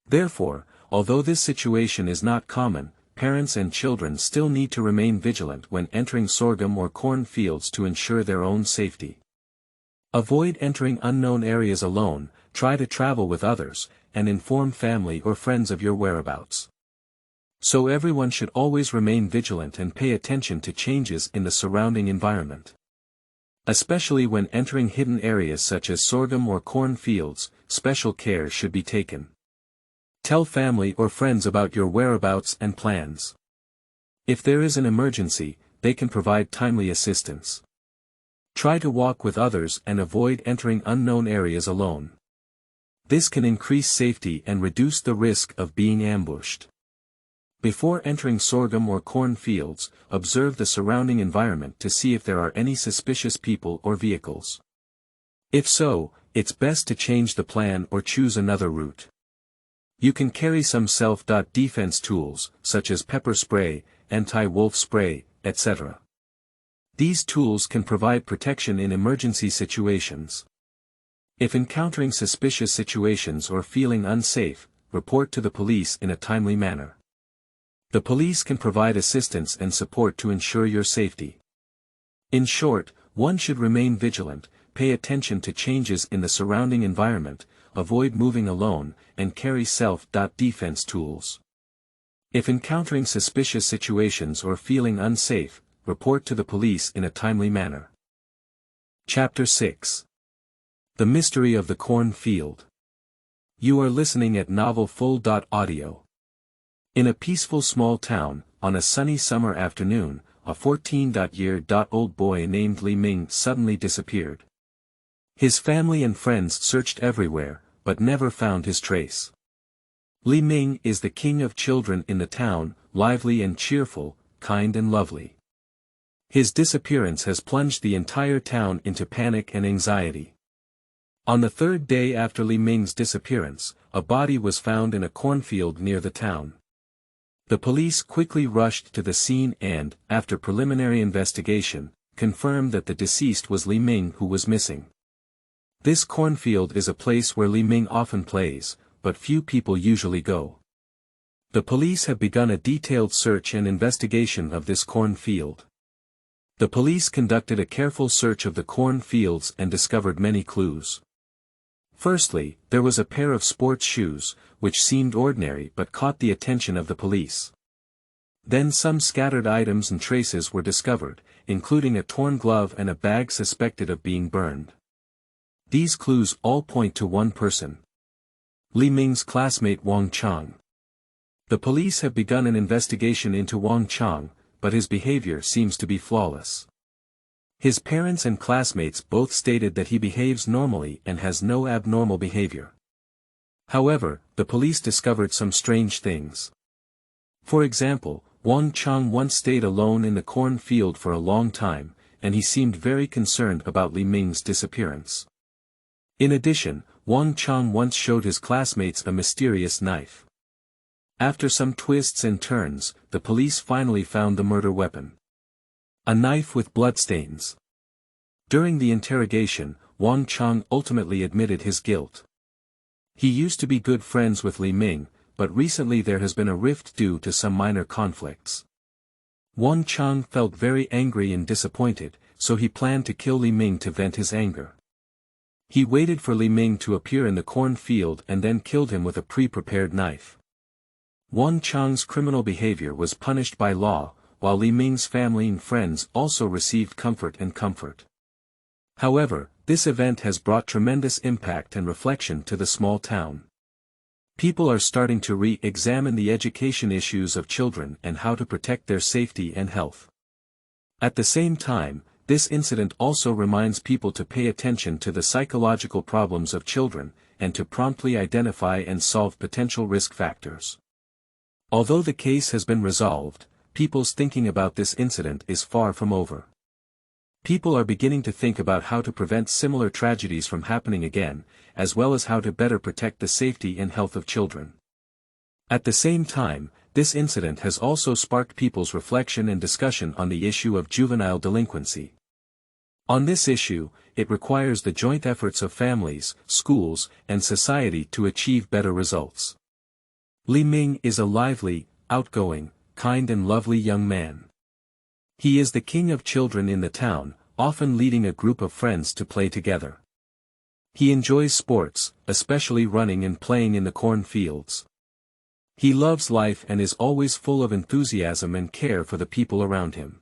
Therefore, although this situation is not common, parents and children still need to remain vigilant when entering sorghum or corn fields to ensure their own safety. Avoid entering unknown areas alone, try to travel with others, and inform family or friends of your whereabouts. So everyone should always remain vigilant and pay attention to changes in the surrounding environment. Especially when entering hidden areas such as sorghum or corn fields, special care should be taken. Tell family or friends about your whereabouts and plans. If there is an emergency, they can provide timely assistance. Try to walk with others and avoid entering unknown areas alone. This can increase safety and reduce the risk of being ambushed. Before entering sorghum or corn fields, observe the surrounding environment to see if there are any suspicious people or vehicles. If so, it's best to change the plan or choose another route. You can carry some self-defense tools, such as pepper spray, anti-wolf spray, etc. These tools can provide protection in emergency situations. If encountering suspicious situations or feeling unsafe, report to the police in a timely manner. The police can provide assistance and support to ensure your safety. In short, one should remain vigilant, pay attention to changes in the surrounding environment, avoid moving alone, and carry self-defense tools. If encountering suspicious situations or feeling unsafe, report to the police in a timely manner. Chapter 6. The Mystery of the Corn Field. You are listening at novelfull.audio. In a peaceful small town, on a sunny summer afternoon, a 14-year-old boy named Li Ming suddenly disappeared. His family and friends searched everywhere, but never found his trace. Li Ming is the king of children in the town, lively and cheerful, kind and lovely. His disappearance has plunged the entire town into panic and anxiety. On the third day after Li Ming's disappearance, a body was found in a cornfield near the town. The police quickly rushed to the scene and, after preliminary investigation, confirmed that the deceased was Li Ming who was missing. This cornfield is a place where Li Ming often plays, but few people usually go. The police have begun a detailed search and investigation of this cornfield. The police conducted a careful search of the corn fields and discovered many clues. Firstly, there was a pair of sports shoes, which seemed ordinary but caught the attention of the police. Then some scattered items and traces were discovered, including a torn glove and a bag suspected of being burned. These clues all point to one person: Li Ming's classmate Wang Chang. The police have begun an investigation into Wang Chang, but his behavior seems to be flawless. His parents and classmates both stated that he behaves normally and has no abnormal behavior. However, the police discovered some strange things. For example, Wang Chang once stayed alone in the corn field for a long time, and he seemed very concerned about Li Ming's disappearance. In addition, Wang Chang once showed his classmates a mysterious knife. After some twists and turns, the police finally found the murder weapon: a knife with bloodstains. During the interrogation, Wang Chang ultimately admitted his guilt. He used to be good friends with Li Ming, but recently there has been a rift due to some minor conflicts. Wang Chang felt very angry and disappointed, so he planned to kill Li Ming to vent his anger. He waited for Li Ming to appear in the corn field and then killed him with a pre-prepared knife. Wang Chang's criminal behavior was punished by law, while Li Ming's family and friends also received comfort. However, this event has brought tremendous impact and reflection to the small town. People are starting to re-examine the education issues of children and how to protect their safety and health. At the same time, this incident also reminds people to pay attention to the psychological problems of children, and to promptly identify and solve potential risk factors. Although the case has been resolved, people's thinking about this incident is far from over. People are beginning to think about how to prevent similar tragedies from happening again, as well as how to better protect the safety and health of children. At the same time, this incident has also sparked people's reflection and discussion on the issue of juvenile delinquency. On this issue, it requires the joint efforts of families, schools, and society to achieve better results. Li Ming is a lively, outgoing, kind and lovely young man. He is the king of children in the town, often leading a group of friends to play together. He enjoys sports, especially running and playing in the corn fields. He loves life and is always full of enthusiasm and care for the people around him.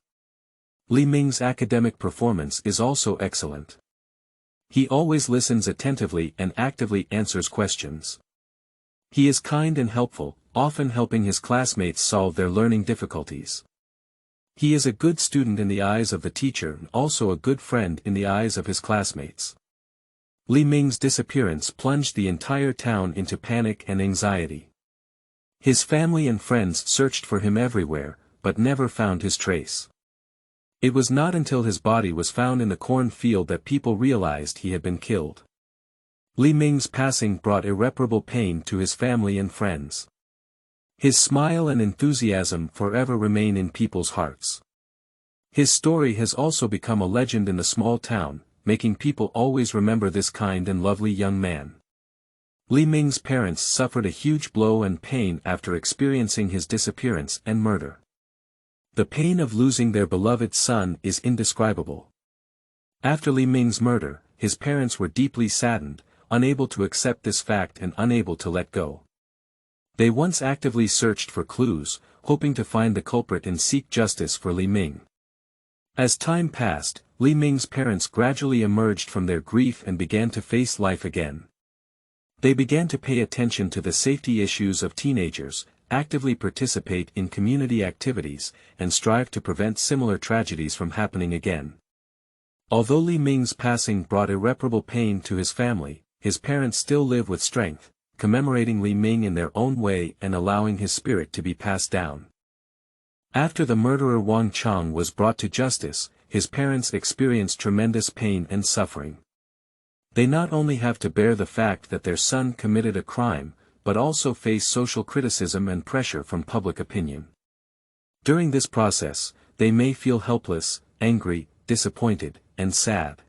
Li Ming's academic performance is also excellent. He always listens attentively and actively answers questions. He is kind and helpful, often helping his classmates solve their learning difficulties. He is a good student in the eyes of the teacher and also a good friend in the eyes of his classmates. Li Ming's disappearance plunged the entire town into panic and anxiety. His family and friends searched for him everywhere, but never found his trace. It was not until his body was found in the corn field that people realized he had been killed. Li Ming's passing brought irreparable pain to his family and friends. His smile and enthusiasm forever remain in people's hearts. His story has also become a legend in the small town, making people always remember this kind and lovely young man. Li Ming's parents suffered a huge blow and pain after experiencing his disappearance and murder. The pain of losing their beloved son is indescribable. After Li Ming's murder, his parents were deeply saddened, unable to accept this fact and unable to let go. They once actively searched for clues, hoping to find the culprit and seek justice for Li Ming. As time passed, Li Ming's parents gradually emerged from their grief and began to face life again. They began to pay attention to the safety issues of teenagers, actively participate in community activities, and strive to prevent similar tragedies from happening again. Although Li Ming's passing brought irreparable pain to his family, his parents still live with strength, commemorating Li Ming in their own way and allowing his spirit to be passed down. After the murderer Wang Chang was brought to justice, his parents experienced tremendous pain and suffering. They not only have to bear the fact that their son committed a crime, but also face social criticism and pressure from public opinion. During this process, they may feel helpless, angry, disappointed, and sad.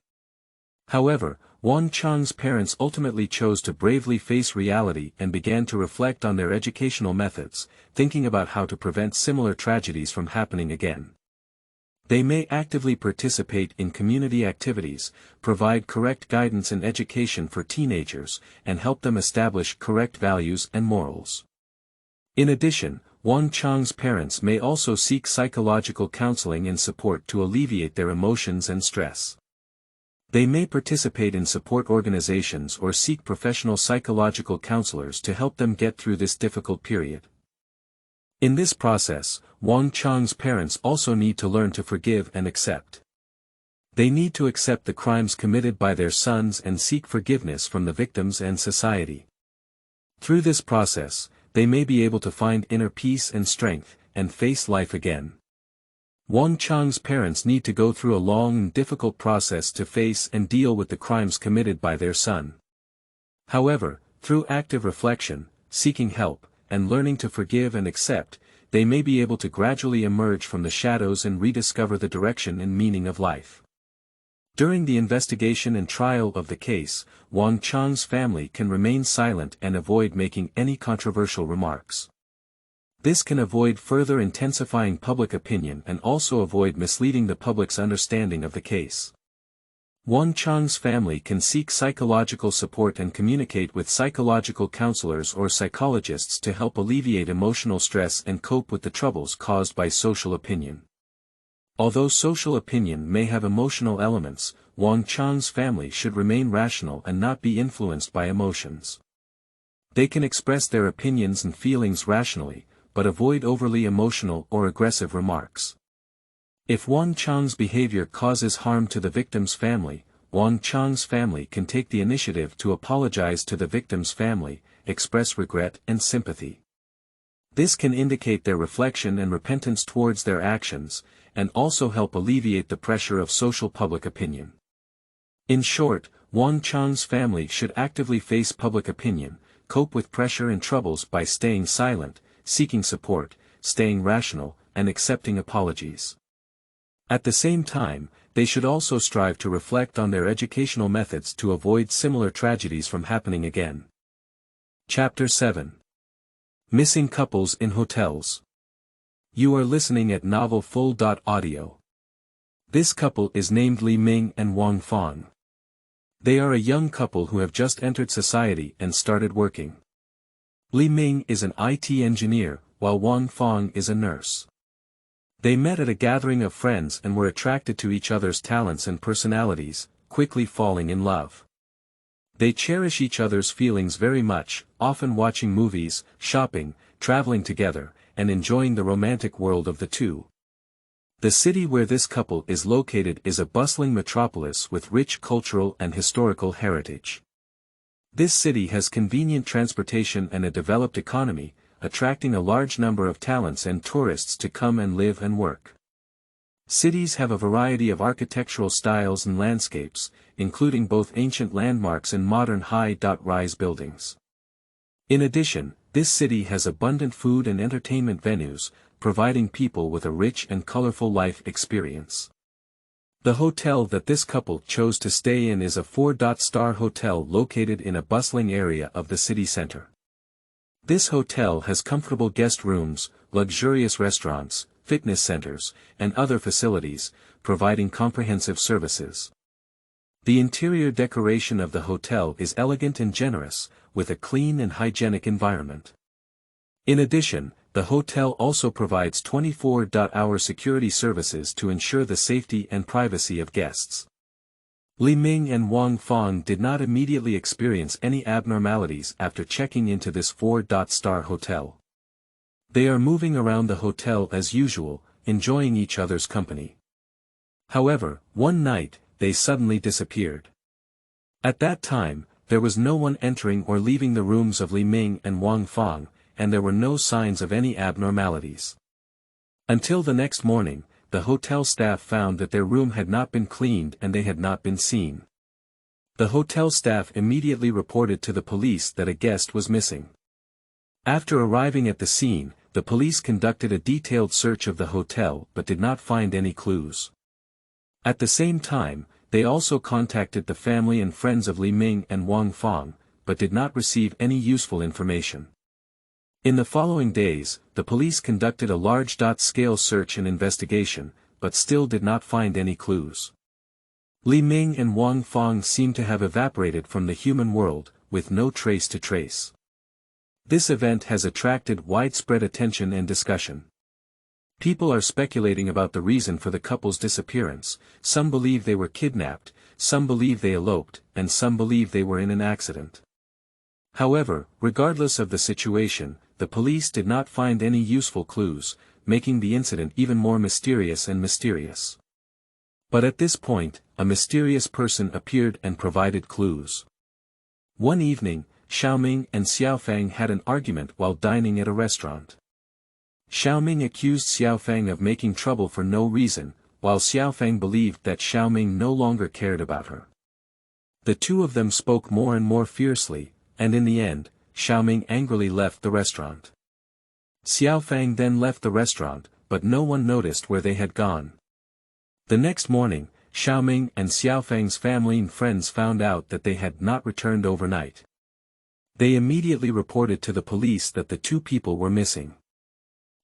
However, Wang Chang's parents ultimately chose to bravely face reality and began to reflect on their educational methods, thinking about how to prevent similar tragedies from happening again. They may actively participate in community activities, provide correct guidance and education for teenagers, and help them establish correct values and morals. In addition, Wang Chang's parents may also seek psychological counseling and support to alleviate their emotions and stress. They may participate in support organizations or seek professional psychological counselors to help them get through this difficult period. In this process, Wang Chang's parents also need to learn to forgive and accept. They need to accept the crimes committed by their sons and seek forgiveness from the victims and society. Through this process, they may be able to find inner peace and strength, and face life again. Wang Chang's parents need to go through a long and difficult process to face and deal with the crimes committed by their son. However, through active reflection, seeking help, and learning to forgive and accept, they may be able to gradually emerge from the shadows and rediscover the direction and meaning of life. During the investigation and trial of the case, Wang Chang's family can remain silent and avoid making any controversial remarks. This can avoid further intensifying public opinion and also avoid misleading the public's understanding of the case. Wang Chang's family can seek psychological support and communicate with psychological counselors or psychologists to help alleviate emotional stress and cope with the troubles caused by social opinion. Although social opinion may have emotional elements, Wang Chang's family should remain rational and not be influenced by emotions. They can express their opinions and feelings rationally, but avoid overly emotional or aggressive remarks. If Wang Chang's behavior causes harm to the victim's family, Wang Chang's family can take the initiative to apologize to the victim's family, express regret and sympathy. This can indicate their reflection and repentance towards their actions, and also help alleviate the pressure of social public opinion. In short, Wang Chang's family should actively face public opinion, cope with pressure and troubles by staying silent, seeking support, staying rational, and accepting apologies. At the same time, they should also strive to reflect on their educational methods to avoid similar tragedies from happening again. Chapter 7. Missing Couples in Hotels. You are listening at Novel Full.audio. This couple is named Li Ming and Wang Fang. They are a young couple who have just entered society and started working. Li Ming is an IT engineer, while Wang Fang is a nurse. They met at a gathering of friends and were attracted to each other's talents and personalities, quickly falling in love. They cherish each other's feelings very much, often watching movies, shopping, traveling together, and enjoying the romantic world of the two. The city where this couple is located is a bustling metropolis with rich cultural and historical heritage. This city has convenient transportation and a developed economy, attracting a large number of talents and tourists to come and live and work. Cities have a variety of architectural styles and landscapes, including both ancient landmarks and modern high-rise buildings. In addition, this city has abundant food and entertainment venues, providing people with a rich and colorful life experience. The hotel that this couple chose to stay in is a 4-star hotel located in a bustling area of the city center. This hotel has comfortable guest rooms, luxurious restaurants, fitness centers, and other facilities, providing comprehensive services. The interior decoration of the hotel is elegant and generous, with a clean and hygienic environment. In addition, the hotel also provides 24-hour security services to ensure the safety and privacy of guests. Li Ming and Wang Fang did not immediately experience any abnormalities after checking into this 4-star hotel. They are moving around the hotel as usual, enjoying each other's company. However, one night, they suddenly disappeared. At that time, there was no one entering or leaving the rooms of Li Ming and Wang Fang, and there were no signs of any abnormalities. Until the next morning, the hotel staff found that their room had not been cleaned and they had not been seen. The hotel staff immediately reported to the police that a guest was missing. After arriving at the scene, the police conducted a detailed search of the hotel but did not find any clues. At the same time, they also contacted the family and friends of Li Ming and Wang Fang, but did not receive any useful information. In the following days, the police conducted a large-scale search and investigation, but still did not find any clues. Li Ming and Wang Fang seemed to have evaporated from the human world, with no trace to trace. This event has attracted widespread attention and discussion. People are speculating about the reason for the couple's disappearance. Some believe they were kidnapped, some believe they eloped, and some believe they were in an accident. However, regardless of the situation, the police did not find any useful clues, making the incident even more mysterious and mysterious. But at this point, a mysterious person appeared and provided clues. One evening, Xiaoming and Xiaofang had an argument while dining at a restaurant. Xiaoming accused Xiaofang of making trouble for no reason, while Xiaofang believed that Xiaoming no longer cared about her. The two of them spoke more and more fiercely, and in the end, Xiaoming angrily left the restaurant. Xiaofang then left the restaurant, but no one noticed where they had gone. The next morning, Xiaoming and Xiaofang's family and friends found out that they had not returned overnight. They immediately reported to the police that the two people were missing.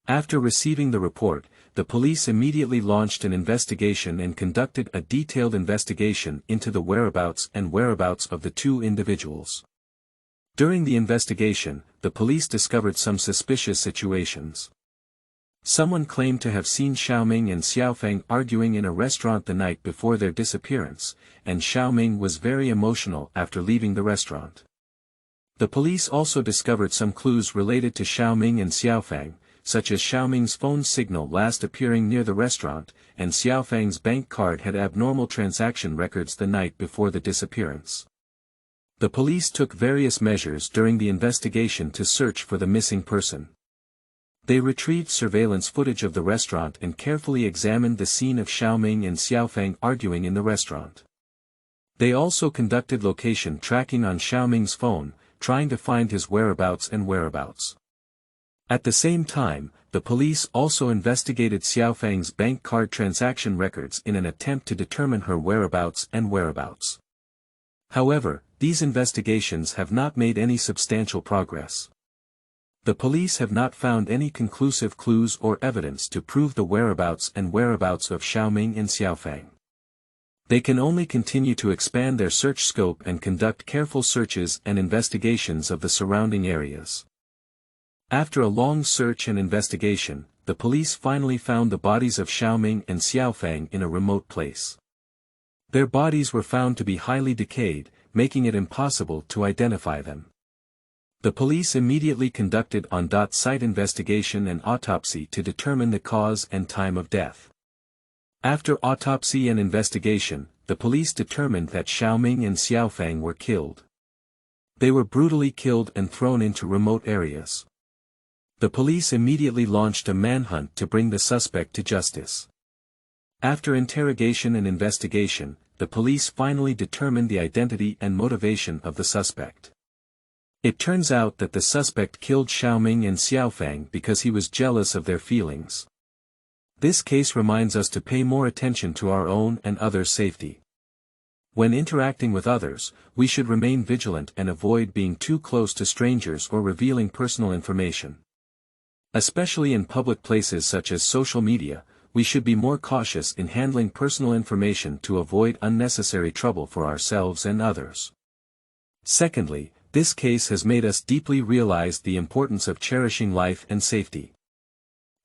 After receiving the report, the police immediately launched an investigation and conducted a detailed investigation into the whereabouts of the two individuals. During the investigation, the police discovered some suspicious situations. Someone claimed to have seen Xiaoming and Xiaofang arguing in a restaurant the night before their disappearance, and Xiaoming was very emotional after leaving the restaurant. The police also discovered some clues related to Xiaoming and Xiaofang, such as Xiaoming's phone signal last appearing near the restaurant, and Xiaofang's bank card had abnormal transaction records the night before the disappearance. The police took various measures during the investigation to search for the missing person. They retrieved surveillance footage of the restaurant and carefully examined the scene of Xiaoming and Xiaofang arguing in the restaurant. They also conducted location tracking on Xiaoming's phone, trying to find his whereabouts. At the same time, the police also investigated Xiaofang's bank card transaction records in an attempt to determine her whereabouts. However, these investigations have not made any substantial progress. The police have not found any conclusive clues or evidence to prove the whereabouts of Xiaoming and Xiaofang. They can only continue to expand their search scope and conduct careful searches and investigations of the surrounding areas. After a long search and investigation, the police finally found the bodies of Xiaoming and Xiaofang in a remote place. Their bodies were found to be highly decayed, making it impossible to identify them. The police immediately conducted on-site investigation and autopsy to determine the cause and time of death. After autopsy and investigation, the police determined that Xiaoming and Xiaofang were killed. They were brutally killed and thrown into remote areas. The police immediately launched a manhunt to bring the suspect to justice. After interrogation and investigation, the police finally determined the identity and motivation of the suspect. It turns out that the suspect killed Xiaoming and Xiaofang because he was jealous of their feelings. This case reminds us to pay more attention to our own and others' safety. When interacting with others, we should remain vigilant and avoid being too close to strangers or revealing personal information. Especially in public places such as social media, we should be more cautious in handling personal information to avoid unnecessary trouble for ourselves and others. Secondly, this case has made us deeply realize the importance of cherishing life and safety.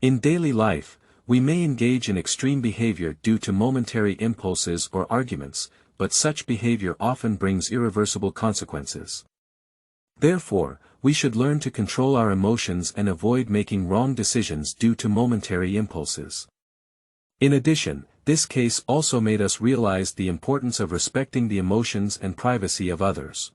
In daily life, we may engage in extreme behavior due to momentary impulses or arguments, but such behavior often brings irreversible consequences. Therefore, we should learn to control our emotions and avoid making wrong decisions due to momentary impulses. In addition, this case also made us realize the importance of respecting the emotions and privacy of others.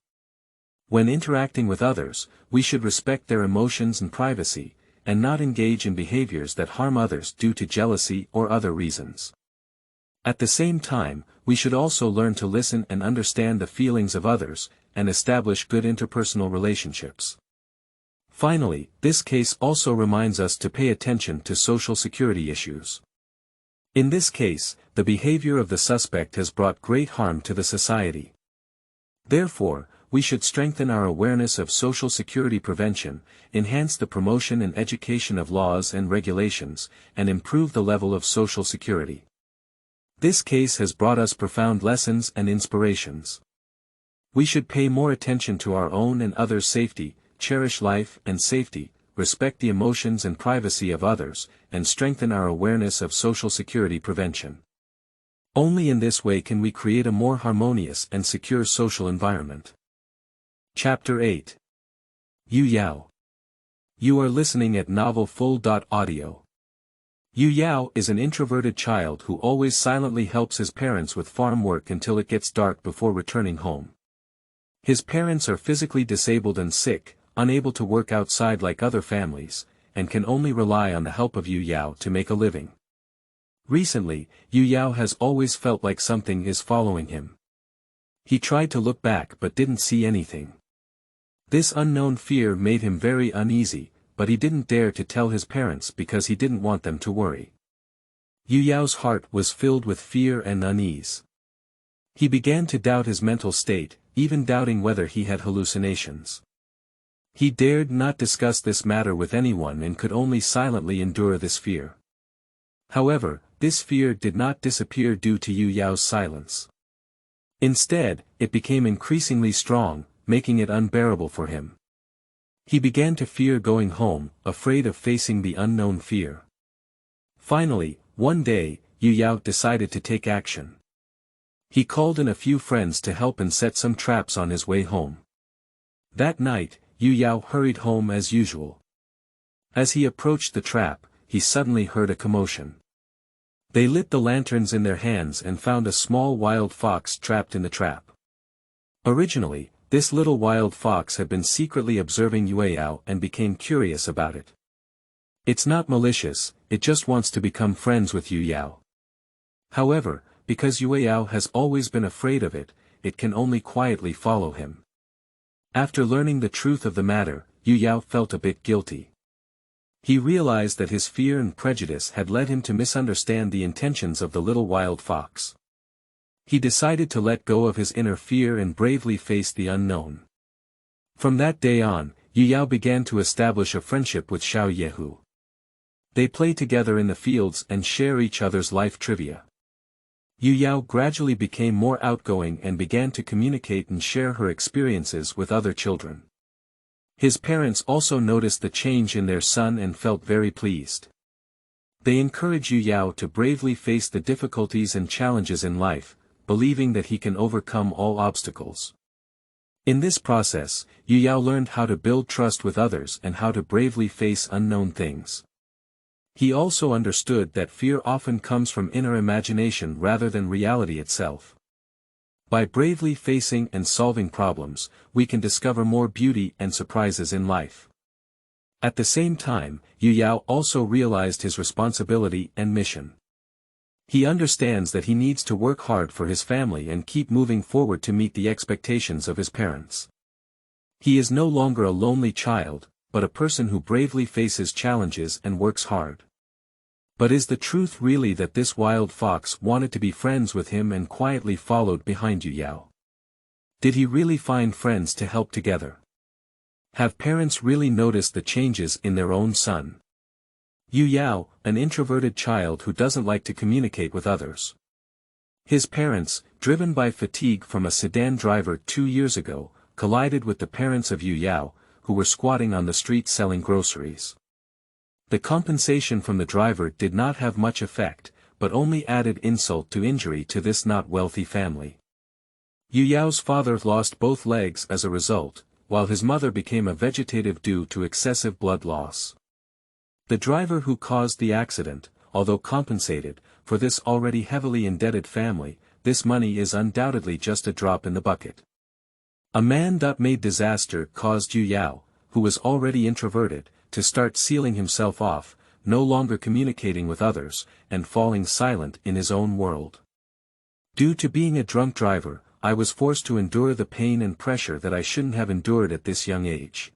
When interacting with others, we should respect their emotions and privacy, and not engage in behaviors that harm others due to jealousy or other reasons. At the same time, we should also learn to listen and understand the feelings of others, and establish good interpersonal relationships. Finally, this case also reminds us to pay attention to social security issues. In this case, the behavior of the suspect has brought great harm to the society. Therefore, we should strengthen our awareness of social security prevention, enhance the promotion and education of laws and regulations, and improve the level of social security. This case has brought us profound lessons and inspirations. We should pay more attention to our own and others' safety, cherish life and safety, respect the emotions and privacy of others, and strengthen our awareness of social security prevention. Only in this way can we create a more harmonious and secure social environment. Chapter 8. Yue Yao. You are listening at novelfull.audio. Yue Yao is an introverted child who always silently helps his parents with farm work until it gets dark before returning home. His parents are physically disabled and sick, unable to work outside like other families, and can only rely on the help of Yue Yao to make a living. Recently, Yue Yao has always felt like something is following him. He tried to look back but didn't see anything. This unknown fear made him very uneasy, but he didn't dare to tell his parents because he didn't want them to worry. Yue Yao's heart was filled with fear and unease. He began to doubt his mental state, even doubting whether he had hallucinations. He dared not discuss this matter with anyone and could only silently endure this fear. However, this fear did not disappear due to Yue Yao's silence. Instead, it became increasingly strong, making it unbearable for him. He began to fear going home, afraid of facing the unknown fear. Finally, one day, Yue Yao decided to take action. He called in a few friends to help and set some traps on his way home. That night, Yue Yao hurried home as usual. As he approached the trap, he suddenly heard a commotion. They lit the lanterns in their hands and found a small wild fox trapped in the trap. Originally, this little wild fox had been secretly observing Yue Yao and became curious about it. It's not malicious, it just wants to become friends with Yue Yao. However, because Yue Yao has always been afraid of it, it can only quietly follow him. After learning the truth of the matter, Yue Yao felt a bit guilty. He realized that his fear and prejudice had led him to misunderstand the intentions of the little wild fox. He decided to let go of his inner fear and bravely face the unknown. From that day on, Yue Yao began to establish a friendship with Xiao Yehu. They play together in the fields and share each other's life trivia. Yue Yao gradually became more outgoing and began to communicate and share her experiences with other children. His parents also noticed the change in their son and felt very pleased. They encouraged Yue Yao to bravely face the difficulties and challenges in life, believing that he can overcome all obstacles. In this process, Yue Yao learned how to build trust with others and how to bravely face unknown things. He also understood that fear often comes from inner imagination rather than reality itself. By bravely facing and solving problems, we can discover more beauty and surprises in life. At the same time, Yue Yao also realized his responsibility and mission. He understands that he needs to work hard for his family and keep moving forward to meet the expectations of his parents. He is no longer a lonely child, but a person who bravely faces challenges and works hard. But is the truth really that this wild fox wanted to be friends with him and quietly followed behind Yue Yao? Did he really find friends to help together? Have parents really noticed the changes in their own son? Yue Yao, an introverted child who doesn't like to communicate with others. His parents, driven by fatigue from a sedan driver 2 years ago, collided with the parents of Yue Yao, who were squatting on the street selling groceries. The compensation from the driver did not have much effect, but only added insult to injury to this not wealthy family. Yue Yao's father lost both legs as a result, while his mother became a vegetative due to excessive blood loss. The driver who caused the accident, although compensated, for this already heavily indebted family, this money is undoubtedly just a drop in the bucket. A man-made disaster caused Yue Yao, who was already introverted, to start sealing himself off, no longer communicating with others, and falling silent in his own world. Due to being a drunk driver, I was forced to endure the pain and pressure that I shouldn't have endured at this young age.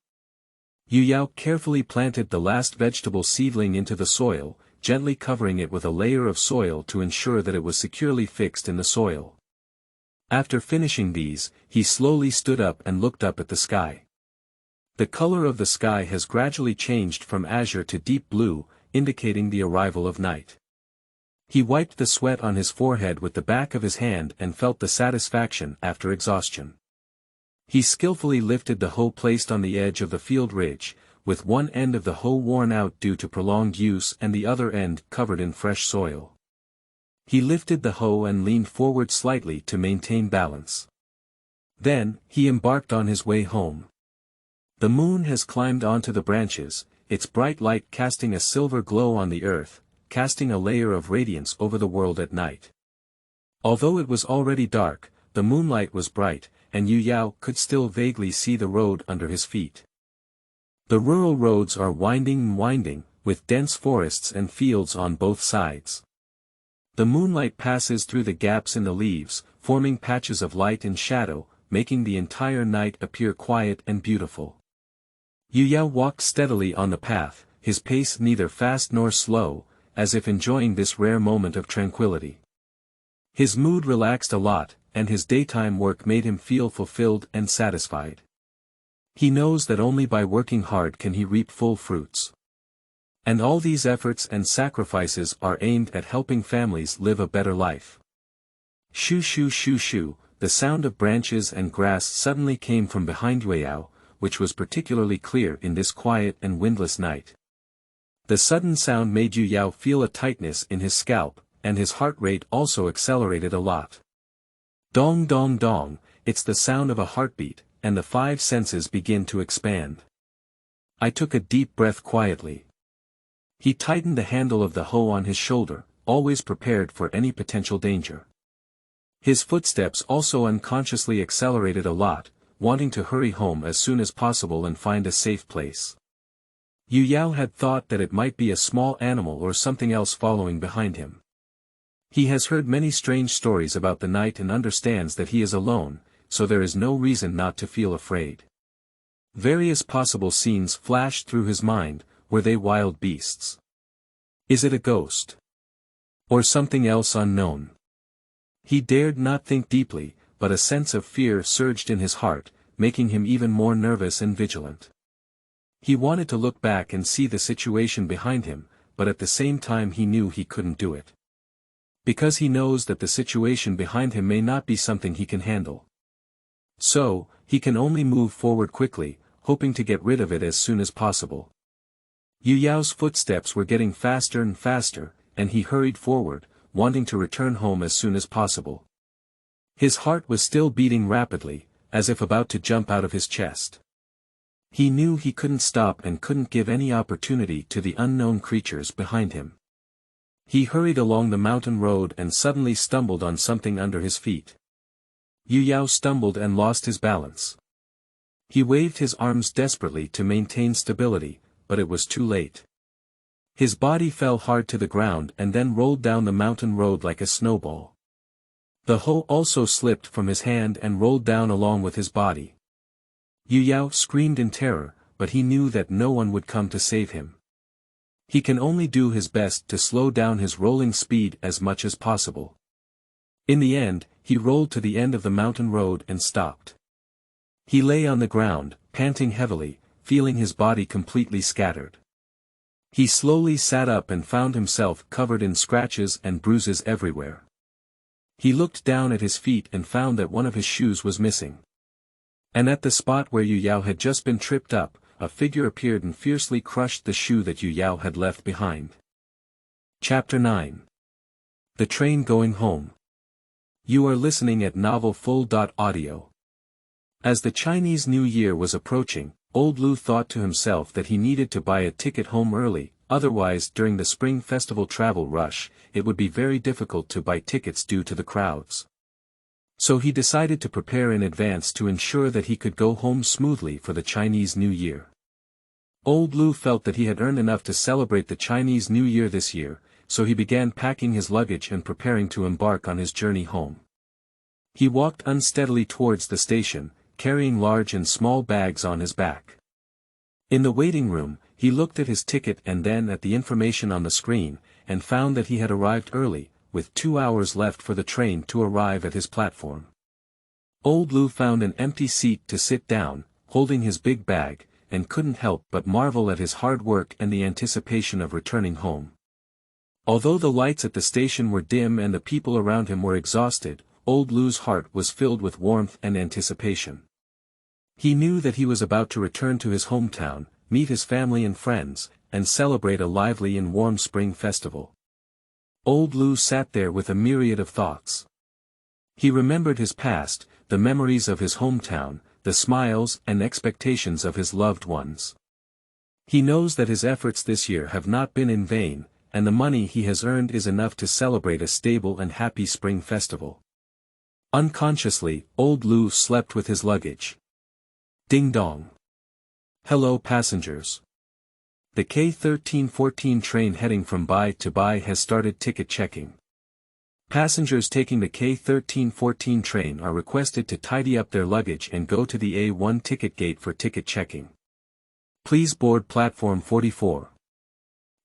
Yue Yao carefully planted the last vegetable seedling into the soil, gently covering it with a layer of soil to ensure that it was securely fixed in the soil. After finishing these, he slowly stood up and looked up at the sky. The color of the sky has gradually changed from azure to deep blue, indicating the arrival of night. He wiped the sweat on his forehead with the back of his hand and felt the satisfaction after exhaustion. He skillfully lifted the hoe placed on the edge of the field ridge, with one end of the hoe worn out due to prolonged use and the other end covered in fresh soil. He lifted the hoe and leaned forward slightly to maintain balance. Then, he embarked on his way home. The moon has climbed onto the branches, its bright light casting a silver glow on the earth, casting a layer of radiance over the world at night. Although it was already dark, the moonlight was bright, and Yue Yao could still vaguely see the road under his feet. The rural roads are winding and winding, with dense forests and fields on both sides. The moonlight passes through the gaps in the leaves, forming patches of light and shadow, making the entire night appear quiet and beautiful. Yue Yao walked steadily on the path, his pace neither fast nor slow, as if enjoying this rare moment of tranquility. His mood relaxed a lot, and his daytime work made him feel fulfilled and satisfied. He knows that only by working hard can he reap full fruits. And all these efforts and sacrifices are aimed at helping families live a better life. Shoo shoo shoo shoo, the sound of branches and grass suddenly came from behind Yue Yao, which was particularly clear in this quiet and windless night. The sudden sound made Yue Yao feel a tightness in his scalp, and his heart rate also accelerated a lot. Dong dong dong, it's the sound of a heartbeat, and the five senses begin to expand. I took a deep breath quietly. He tightened the handle of the hoe on his shoulder, always prepared for any potential danger. His footsteps also unconsciously accelerated a lot, wanting to hurry home as soon as possible and find a safe place. Yue Yao had thought that it might be a small animal or something else following behind him. He has heard many strange stories about the night and understands that he is alone, so there is no reason not to feel afraid. Various possible scenes flashed through his mind. Were they wild beasts? Is it a ghost? Or something else unknown? He dared not think deeply, but a sense of fear surged in his heart, making him even more nervous and vigilant. He wanted to look back and see the situation behind him, but at the same time he knew he couldn't do it. Because he knows that the situation behind him may not be something he can handle. So, he can only move forward quickly, hoping to get rid of it as soon as possible. Yue Yao's footsteps were getting faster and faster, and he hurried forward, wanting to return home as soon as possible. His heart was still beating rapidly, as if about to jump out of his chest. He knew he couldn't stop and couldn't give any opportunity to the unknown creatures behind him. He hurried along the mountain road and suddenly stumbled on something under his feet. Yue Yao stumbled and lost his balance. He waved his arms desperately to maintain stability, but it was too late. His body fell hard to the ground and then rolled down the mountain road like a snowball. The hoe also slipped from his hand and rolled down along with his body. Yue Yao screamed in terror, but he knew that no one would come to save him. He can only do his best to slow down his rolling speed as much as possible. In the end, he rolled to the end of the mountain road and stopped. He lay on the ground, panting heavily, feeling his body completely scattered. He slowly sat up and found himself covered in scratches and bruises everywhere. He looked down at his feet and found that one of his shoes was missing. And at the spot where Yue Yao had just been tripped up, a figure appeared and fiercely crushed the shoe that Yue Yao had left behind. Chapter 9. The Train Going Home. You are listening at novelfull.audio. As the Chinese New Year was approaching, Old Lu thought to himself that he needed to buy a ticket home early, otherwise during the spring festival travel rush, it would be very difficult to buy tickets due to the crowds. So he decided to prepare in advance to ensure that he could go home smoothly for the Chinese New Year. Old Lu felt that he had earned enough to celebrate the Chinese New Year this year, so he began packing his luggage and preparing to embark on his journey home. He walked unsteadily towards the station, carrying large and small bags on his back. In the waiting room, he looked at his ticket and then at the information on the screen, and found that he had arrived early, with 2 hours left for the train to arrive at his platform. Old Lu found an empty seat to sit down, holding his big bag, and couldn't help but marvel at his hard work and the anticipation of returning home. Although the lights at the station were dim and the people around him were exhausted, Old Lu's heart was filled with warmth and anticipation. He knew that he was about to return to his hometown, meet his family and friends, and celebrate a lively and warm spring festival. Old Lu sat there with a myriad of thoughts. He remembered his past, the memories of his hometown, the smiles and expectations of his loved ones. He knows that his efforts this year have not been in vain, and the money he has earned is enough to celebrate a stable and happy spring festival. Unconsciously, Old Lu slept with his luggage. Ding dong. Hello passengers. The K1314 train heading from Bai to Bai has started ticket checking. Passengers taking the K1314 train are requested to tidy up their luggage and go to the A1 ticket gate for ticket checking. Please board platform 44.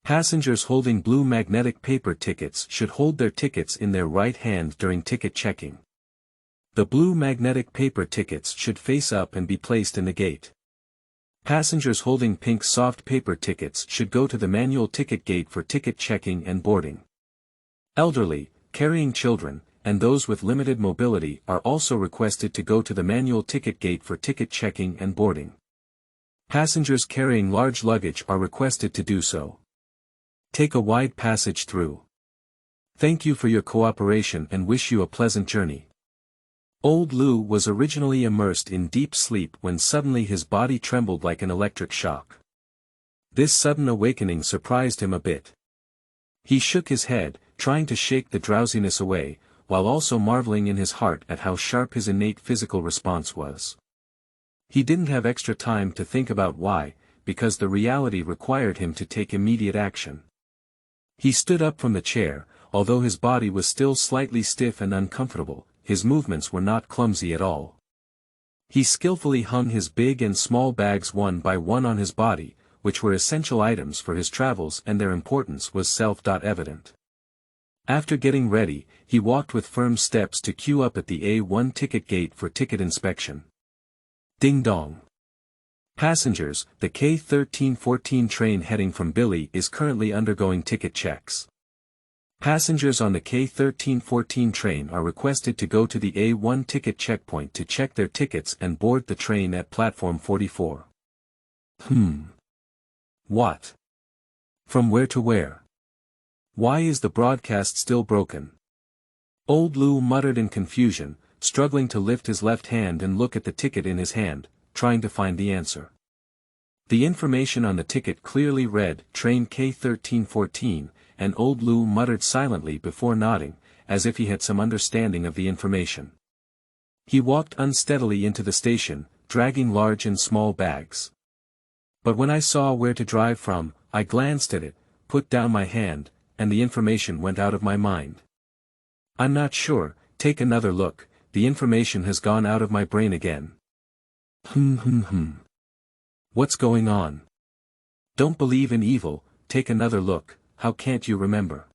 Passengers holding blue magnetic paper tickets should hold their tickets in their right hand during ticket checking. The blue magnetic paper tickets should face up and be placed in the gate. Passengers holding pink soft paper tickets should go to the manual ticket gate for ticket checking and boarding. Elderly, carrying children, and those with limited mobility are also requested to go to the manual ticket gate for ticket checking and boarding. Passengers carrying large luggage are requested to do so. Take a wide passage through. Thank you for your cooperation and wish you a pleasant journey. Old Lu was originally immersed in deep sleep when suddenly his body trembled like an electric shock. This sudden awakening surprised him a bit. He shook his head, trying to shake the drowsiness away, while also marveling in his heart at how sharp his innate physical response was. He didn't have extra time to think about why, because the reality required him to take immediate action. He stood up from the chair, although his body was still slightly stiff and uncomfortable, his movements were not clumsy at all. He skillfully hung his big and small bags one by one on his body, which were essential items for his travels, and their importance was self-evident. After getting ready, he walked with firm steps to queue up at the A1 ticket gate for ticket inspection. Ding dong. Passengers, the K1314 train heading from Billy is currently undergoing ticket checks. Passengers on the K1314 train are requested to go to the A1 ticket checkpoint to check their tickets and board the train at platform 44. What? From where to where? Why is the broadcast still broken? Old Lu muttered in confusion, struggling to lift his left hand and look at the ticket in his hand, trying to find the answer. The information on the ticket clearly read, Train K1314, and Old Lu muttered silently before nodding, as if he had some understanding of the information. He walked unsteadily into the station, dragging large and small bags. But when I saw where to drive from, I glanced at it, put down my hand, and the information went out of my mind. I'm not sure, take another look, the information has gone out of my brain again. What's going on? Don't believe in evil, take another look, how can't you remember?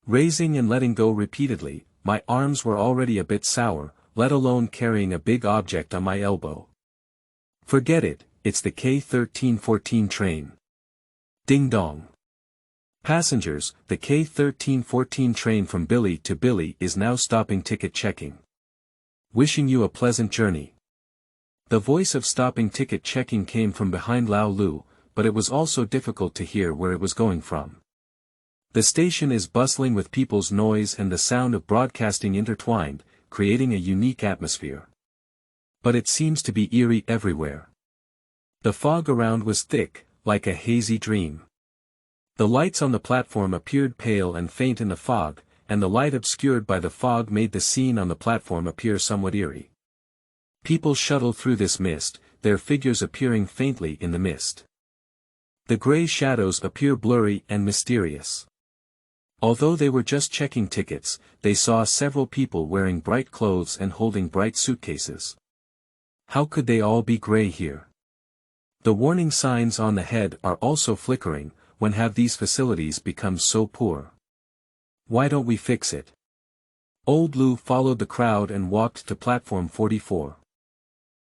Raising and letting go repeatedly, my arms were already a bit sour, let alone carrying a big object on my elbow. Forget it, it's the K1314 train. Ding dong. Passengers, the K1314 train from Billy to Billy is now stopping ticket checking. Wishing you a pleasant journey. The voice of stopping ticket checking came from behind Lao Lu, but it was also difficult to hear where it was going from. The station is bustling with people's noise and the sound of broadcasting intertwined, creating a unique atmosphere. But it seems to be eerie everywhere. The fog around was thick, like a hazy dream. The lights on the platform appeared pale and faint in the fog, and the light obscured by the fog made the scene on the platform appear somewhat eerie. People shuttle through this mist, their figures appearing faintly in the mist. The gray shadows appear blurry and mysterious. Although they were just checking tickets, they saw several people wearing bright clothes and holding bright suitcases. How could they all be gray here? The warning signs on the head are also flickering. When have these facilities become so poor? Why don't we fix it? Old Lu followed the crowd and walked to platform 44.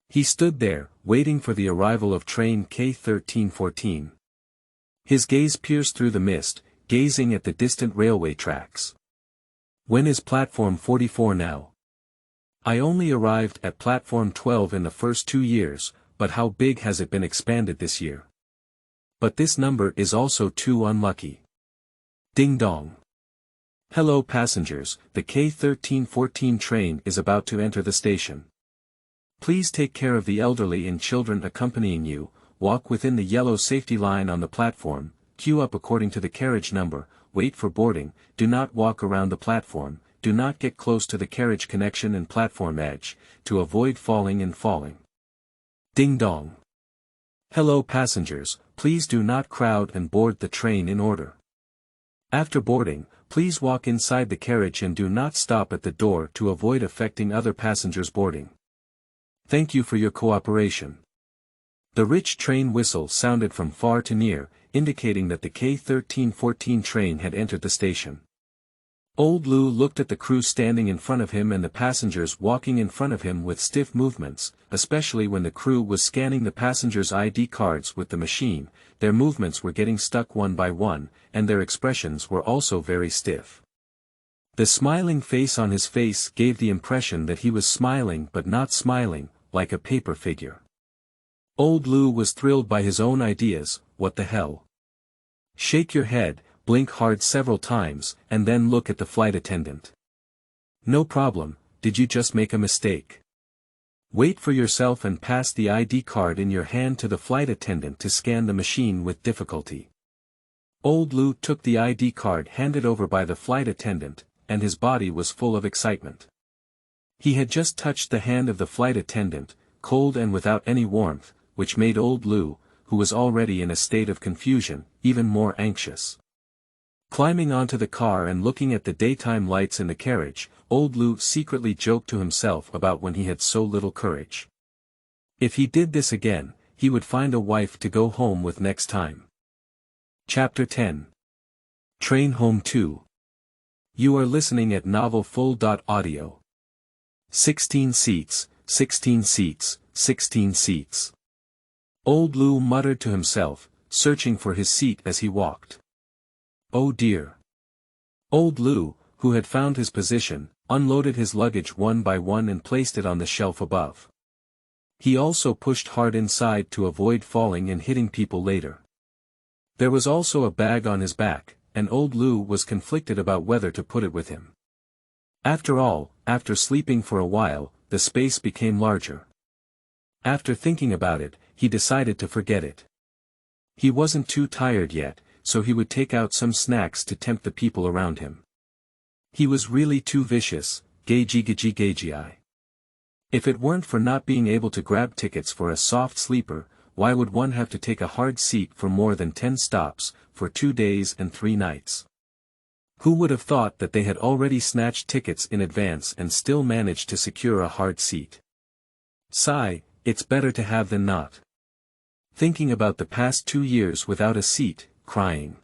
He stood there, waiting for the arrival of train K1314. His gaze pierced through the mist, gazing at the distant railway tracks. When is platform 44 now? I only arrived at platform 12 in the first 2 years, but how big has it been expanded this year? But this number is also too unlucky. Ding dong. Hello passengers, the K1314 train is about to enter the station. Please take care of the elderly and children accompanying you, walk within the yellow safety line on the platform, queue up according to the carriage number, wait for boarding, do not walk around the platform, do not get close to the carriage connection and platform edge, to avoid falling and falling. Ding dong. Hello passengers, please do not crowd and board the train in order. After boarding, please walk inside the carriage and do not stop at the door to avoid affecting other passengers boarding. Thank you for your cooperation. The rich train whistle sounded from far to near, indicating that the K1314 train had entered the station. Old Lu looked at the crew standing in front of him and the passengers walking in front of him with stiff movements, especially when the crew was scanning the passengers' ID cards with the machine. Their movements were getting stuck one by one, and their expressions were also very stiff. The smiling face on his face gave the impression that he was smiling but not smiling, like a paper figure. Old Lu was thrilled by his own ideas. What the hell? Shake your head, blink hard several times, and then look at the flight attendant. No problem, did you just make a mistake? Wait for yourself and pass the ID card in your hand to the flight attendant to scan the machine with difficulty. Old Lu took the ID card handed over by the flight attendant, and his body was full of excitement. He had just touched the hand of the flight attendant, cold and without any warmth, which made Old Lu, who was already in a state of confusion, even more anxious. Climbing onto the car and looking at the daytime lights in the carriage, Old Lu secretly joked to himself about when he had so little courage. If he did this again, he would find a wife to go home with next time. Chapter 10. Train Home 2. You are listening at novelfull.audio. 16 seats, 16 seats, 16 seats. Old Lu muttered to himself, searching for his seat as he walked. Oh dear. Old Lu, who had found his position, unloaded his luggage one by one and placed it on the shelf above. He also pushed hard inside to avoid falling and hitting people later. There was also a bag on his back, and Old Lu was conflicted about whether to put it with him. After all, after sleeping for a while, the space became larger. After thinking about it, he decided to forget it. He wasn't too tired yet, so he would take out some snacks to tempt the people around him. He was really too vicious, gagi. If it weren't for not being able to grab tickets for a soft sleeper, why would one have to take a hard seat for more than 10 stops, for 2 days and 3 nights? Who would have thought that they had already snatched tickets in advance and still managed to secure a hard seat? Sigh, it's better to have than not. Thinking about the past 2 years without a seat, crying.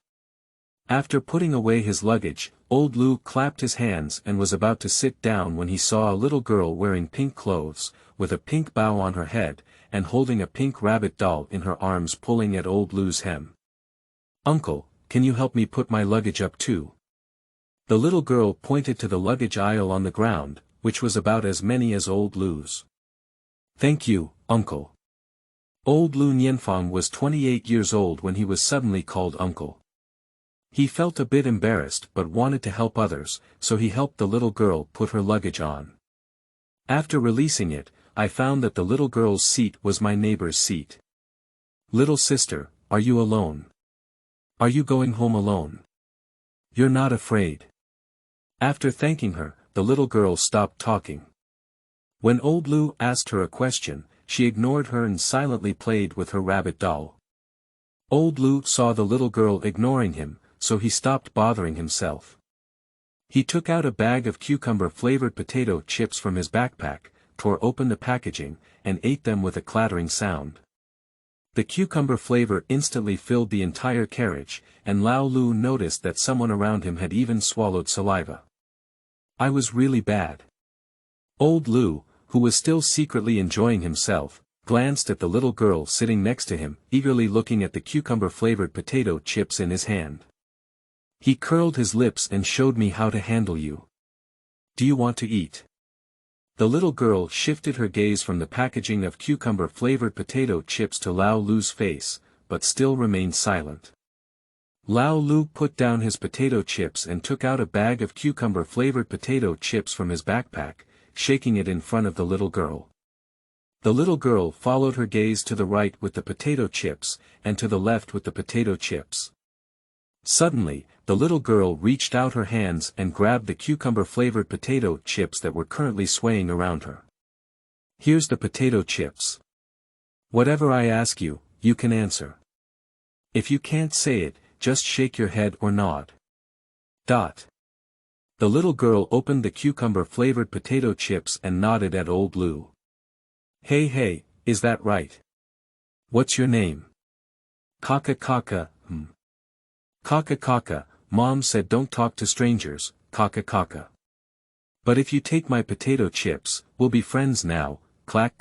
After putting away his luggage, Old Lu clapped his hands and was about to sit down when he saw a little girl wearing pink clothes, with a pink bow on her head, and holding a pink rabbit doll in her arms pulling at Old Lu's hem. Uncle, can you help me put my luggage up too? The little girl pointed to the luggage aisle on the ground, which was about as many as Old Lu's. Thank you, uncle. Old Lu Nianfang was 28 years old when he was suddenly called uncle. He felt a bit embarrassed but wanted to help others, so he helped the little girl put her luggage on. After releasing it, I found that the little girl's seat was my neighbor's seat. Little sister, are you alone? Are you going home alone? You're not afraid? After thanking her, the little girl stopped talking. When Old Lu asked her a question, she ignored her and silently played with her rabbit doll. Old Lu saw the little girl ignoring him, so he stopped bothering himself. He took out a bag of cucumber-flavored potato chips from his backpack, tore open the packaging, and ate them with a clattering sound. The cucumber flavor instantly filled the entire carriage, and Lao Lu noticed that someone around him had even swallowed saliva. I was really bad. Old Lu, who was still secretly enjoying himself, glanced at the little girl sitting next to him, eagerly looking at the cucumber-flavored potato chips in his hand. He curled his lips and showed me how to handle you. Do you want to eat? The little girl shifted her gaze from the packaging of cucumber-flavored potato chips to Lao Lu's face, but still remained silent. Lao Lu put down his potato chips and took out a bag of cucumber-flavored potato chips from his backpack, shaking it in front of the little girl. The little girl followed her gaze to the right with the potato chips, and to the left with the potato chips. Suddenly, the little girl reached out her hands and grabbed the cucumber-flavored potato chips that were currently swaying around her. Here's the potato chips. Whatever I ask you, you can answer. If you can't say it, just shake your head or nod. The little girl opened the cucumber-flavored potato chips and nodded at Old Lu. Hey, is that right? What's your name? Kaka. Kaka, Mom said don't talk to strangers, Kaka. But if you take my potato chips, we'll be friends now, clack.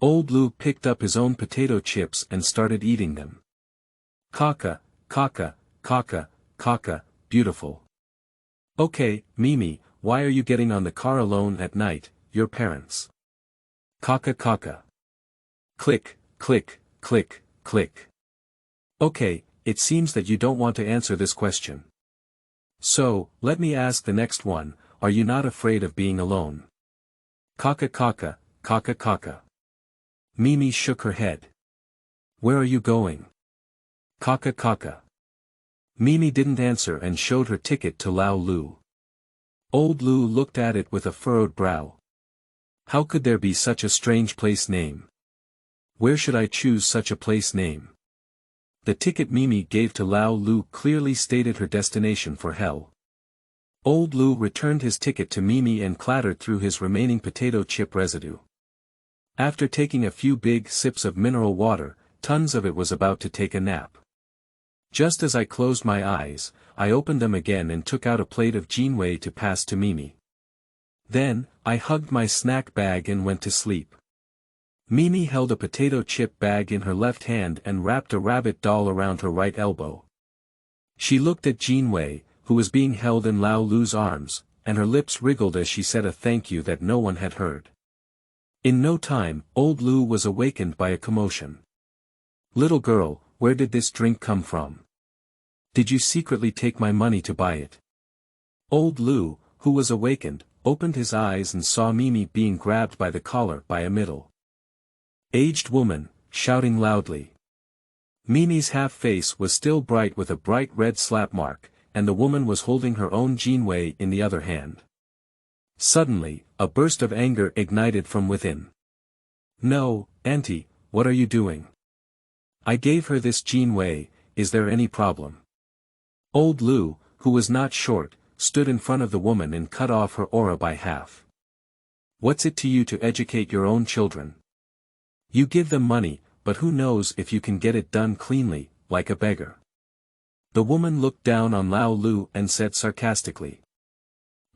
Old Lu picked up his own potato chips and started eating them. Kaka, beautiful. Okay, Mimi, why are you getting on the car alone at night, your parents? Kaka. Click. Okay, it seems that you don't want to answer this question. So, let me ask the next one, are you not afraid of being alone? Kaka. Mimi shook her head. Where are you going? Kaka. Mimi didn't answer and showed her ticket to Lao Lu. Old Lu looked at it with a furrowed brow. How could there be such a strange place name? Where should I choose such a place name? The ticket Mimi gave to Lao Lu clearly stated her destination for hell. Old Lu returned his ticket to Mimi and clattered through his remaining potato chip residue. After taking a few big sips of mineral water, tons of it was about to take a nap. Just as I closed my eyes, I opened them again and took out a plate of Jinwei to pass to Mimi. Then, I hugged my snack bag and went to sleep. Mimi held a potato chip bag in her left hand and wrapped a rabbit doll around her right elbow. She looked at Jinwei, who was being held in Lao Lu's arms, and her lips wriggled as she said a thank you that no one had heard. In no time, Old Lu was awakened by a commotion. Little girl, where did this drink come from? Did you secretly take my money to buy it? Old Lu, who was awakened, opened his eyes and saw Mimi being grabbed by the collar by a middle-aged woman, shouting loudly. Mimi's half-face was still bright with a bright red slap mark, and the woman was holding her own Jinwei in the other hand. Suddenly, a burst of anger ignited from within. No, Auntie, what are you doing? I gave her this Jinwei, is there any problem? Old Lu, who was not short, stood in front of the woman and cut off her aura by half. What's it to you to educate your own children? You give them money, but who knows if you can get it done cleanly, like a beggar. The woman looked down on Lao Lu and said sarcastically.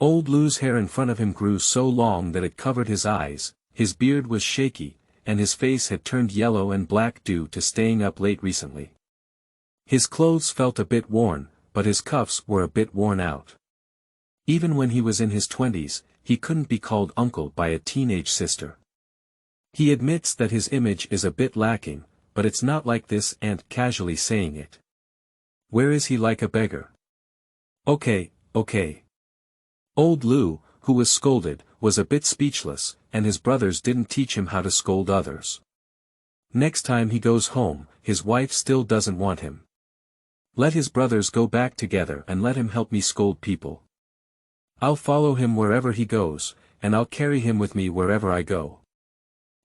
Old Lu's hair in front of him grew so long that it covered his eyes, his beard was shaky, and his face had turned yellow and black due to staying up late recently. His clothes felt a bit worn, but his cuffs were a bit worn out. Even when he was in his 20s, he couldn't be called uncle by a teenage sister. He admits that his image is a bit lacking, but it's not like this aunt casually saying it. Where is he like a beggar? Okay. Old Lu, who was scolded, was a bit speechless, and his brothers didn't teach him how to scold others. Next time he goes home, his wife still doesn't want him. Let his brothers go back together and let him help me scold people. I'll follow him wherever he goes, and I'll carry him with me wherever I go.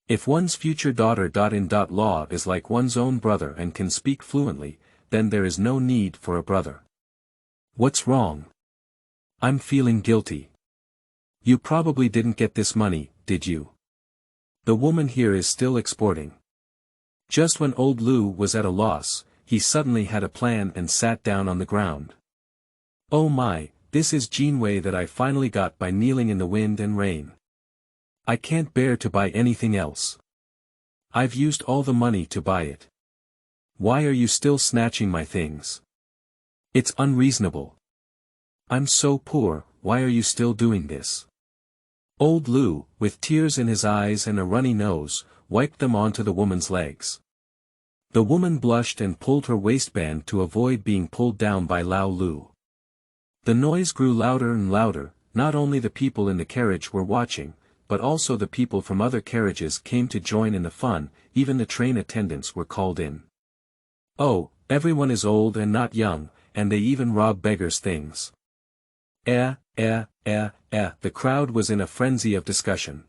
If one's future daughter-in-law is like one's own brother and can speak fluently, then there is no need for a brother. What's wrong? I'm feeling guilty. You probably didn't get this money, did you? The woman here is still exporting. Just when Old Lu was at a loss, he suddenly had a plan and sat down on the ground. Oh my, this is Jinwei that I finally got by kneeling in the wind and rain. I can't bear to buy anything else. I've used all the money to buy it. Why are you still snatching my things? It's unreasonable. I'm so poor, why are you still doing this? Old Lu, with tears in his eyes and a runny nose, wiped them onto the woman's legs. The woman blushed and pulled her waistband to avoid being pulled down by Lao Lu. The noise grew louder and louder, not only the people in the carriage were watching, but also the people from other carriages came to join in the fun, even the train attendants were called in. Oh, everyone is old and not young, and they even rob beggars' things. The crowd was in a frenzy of discussion.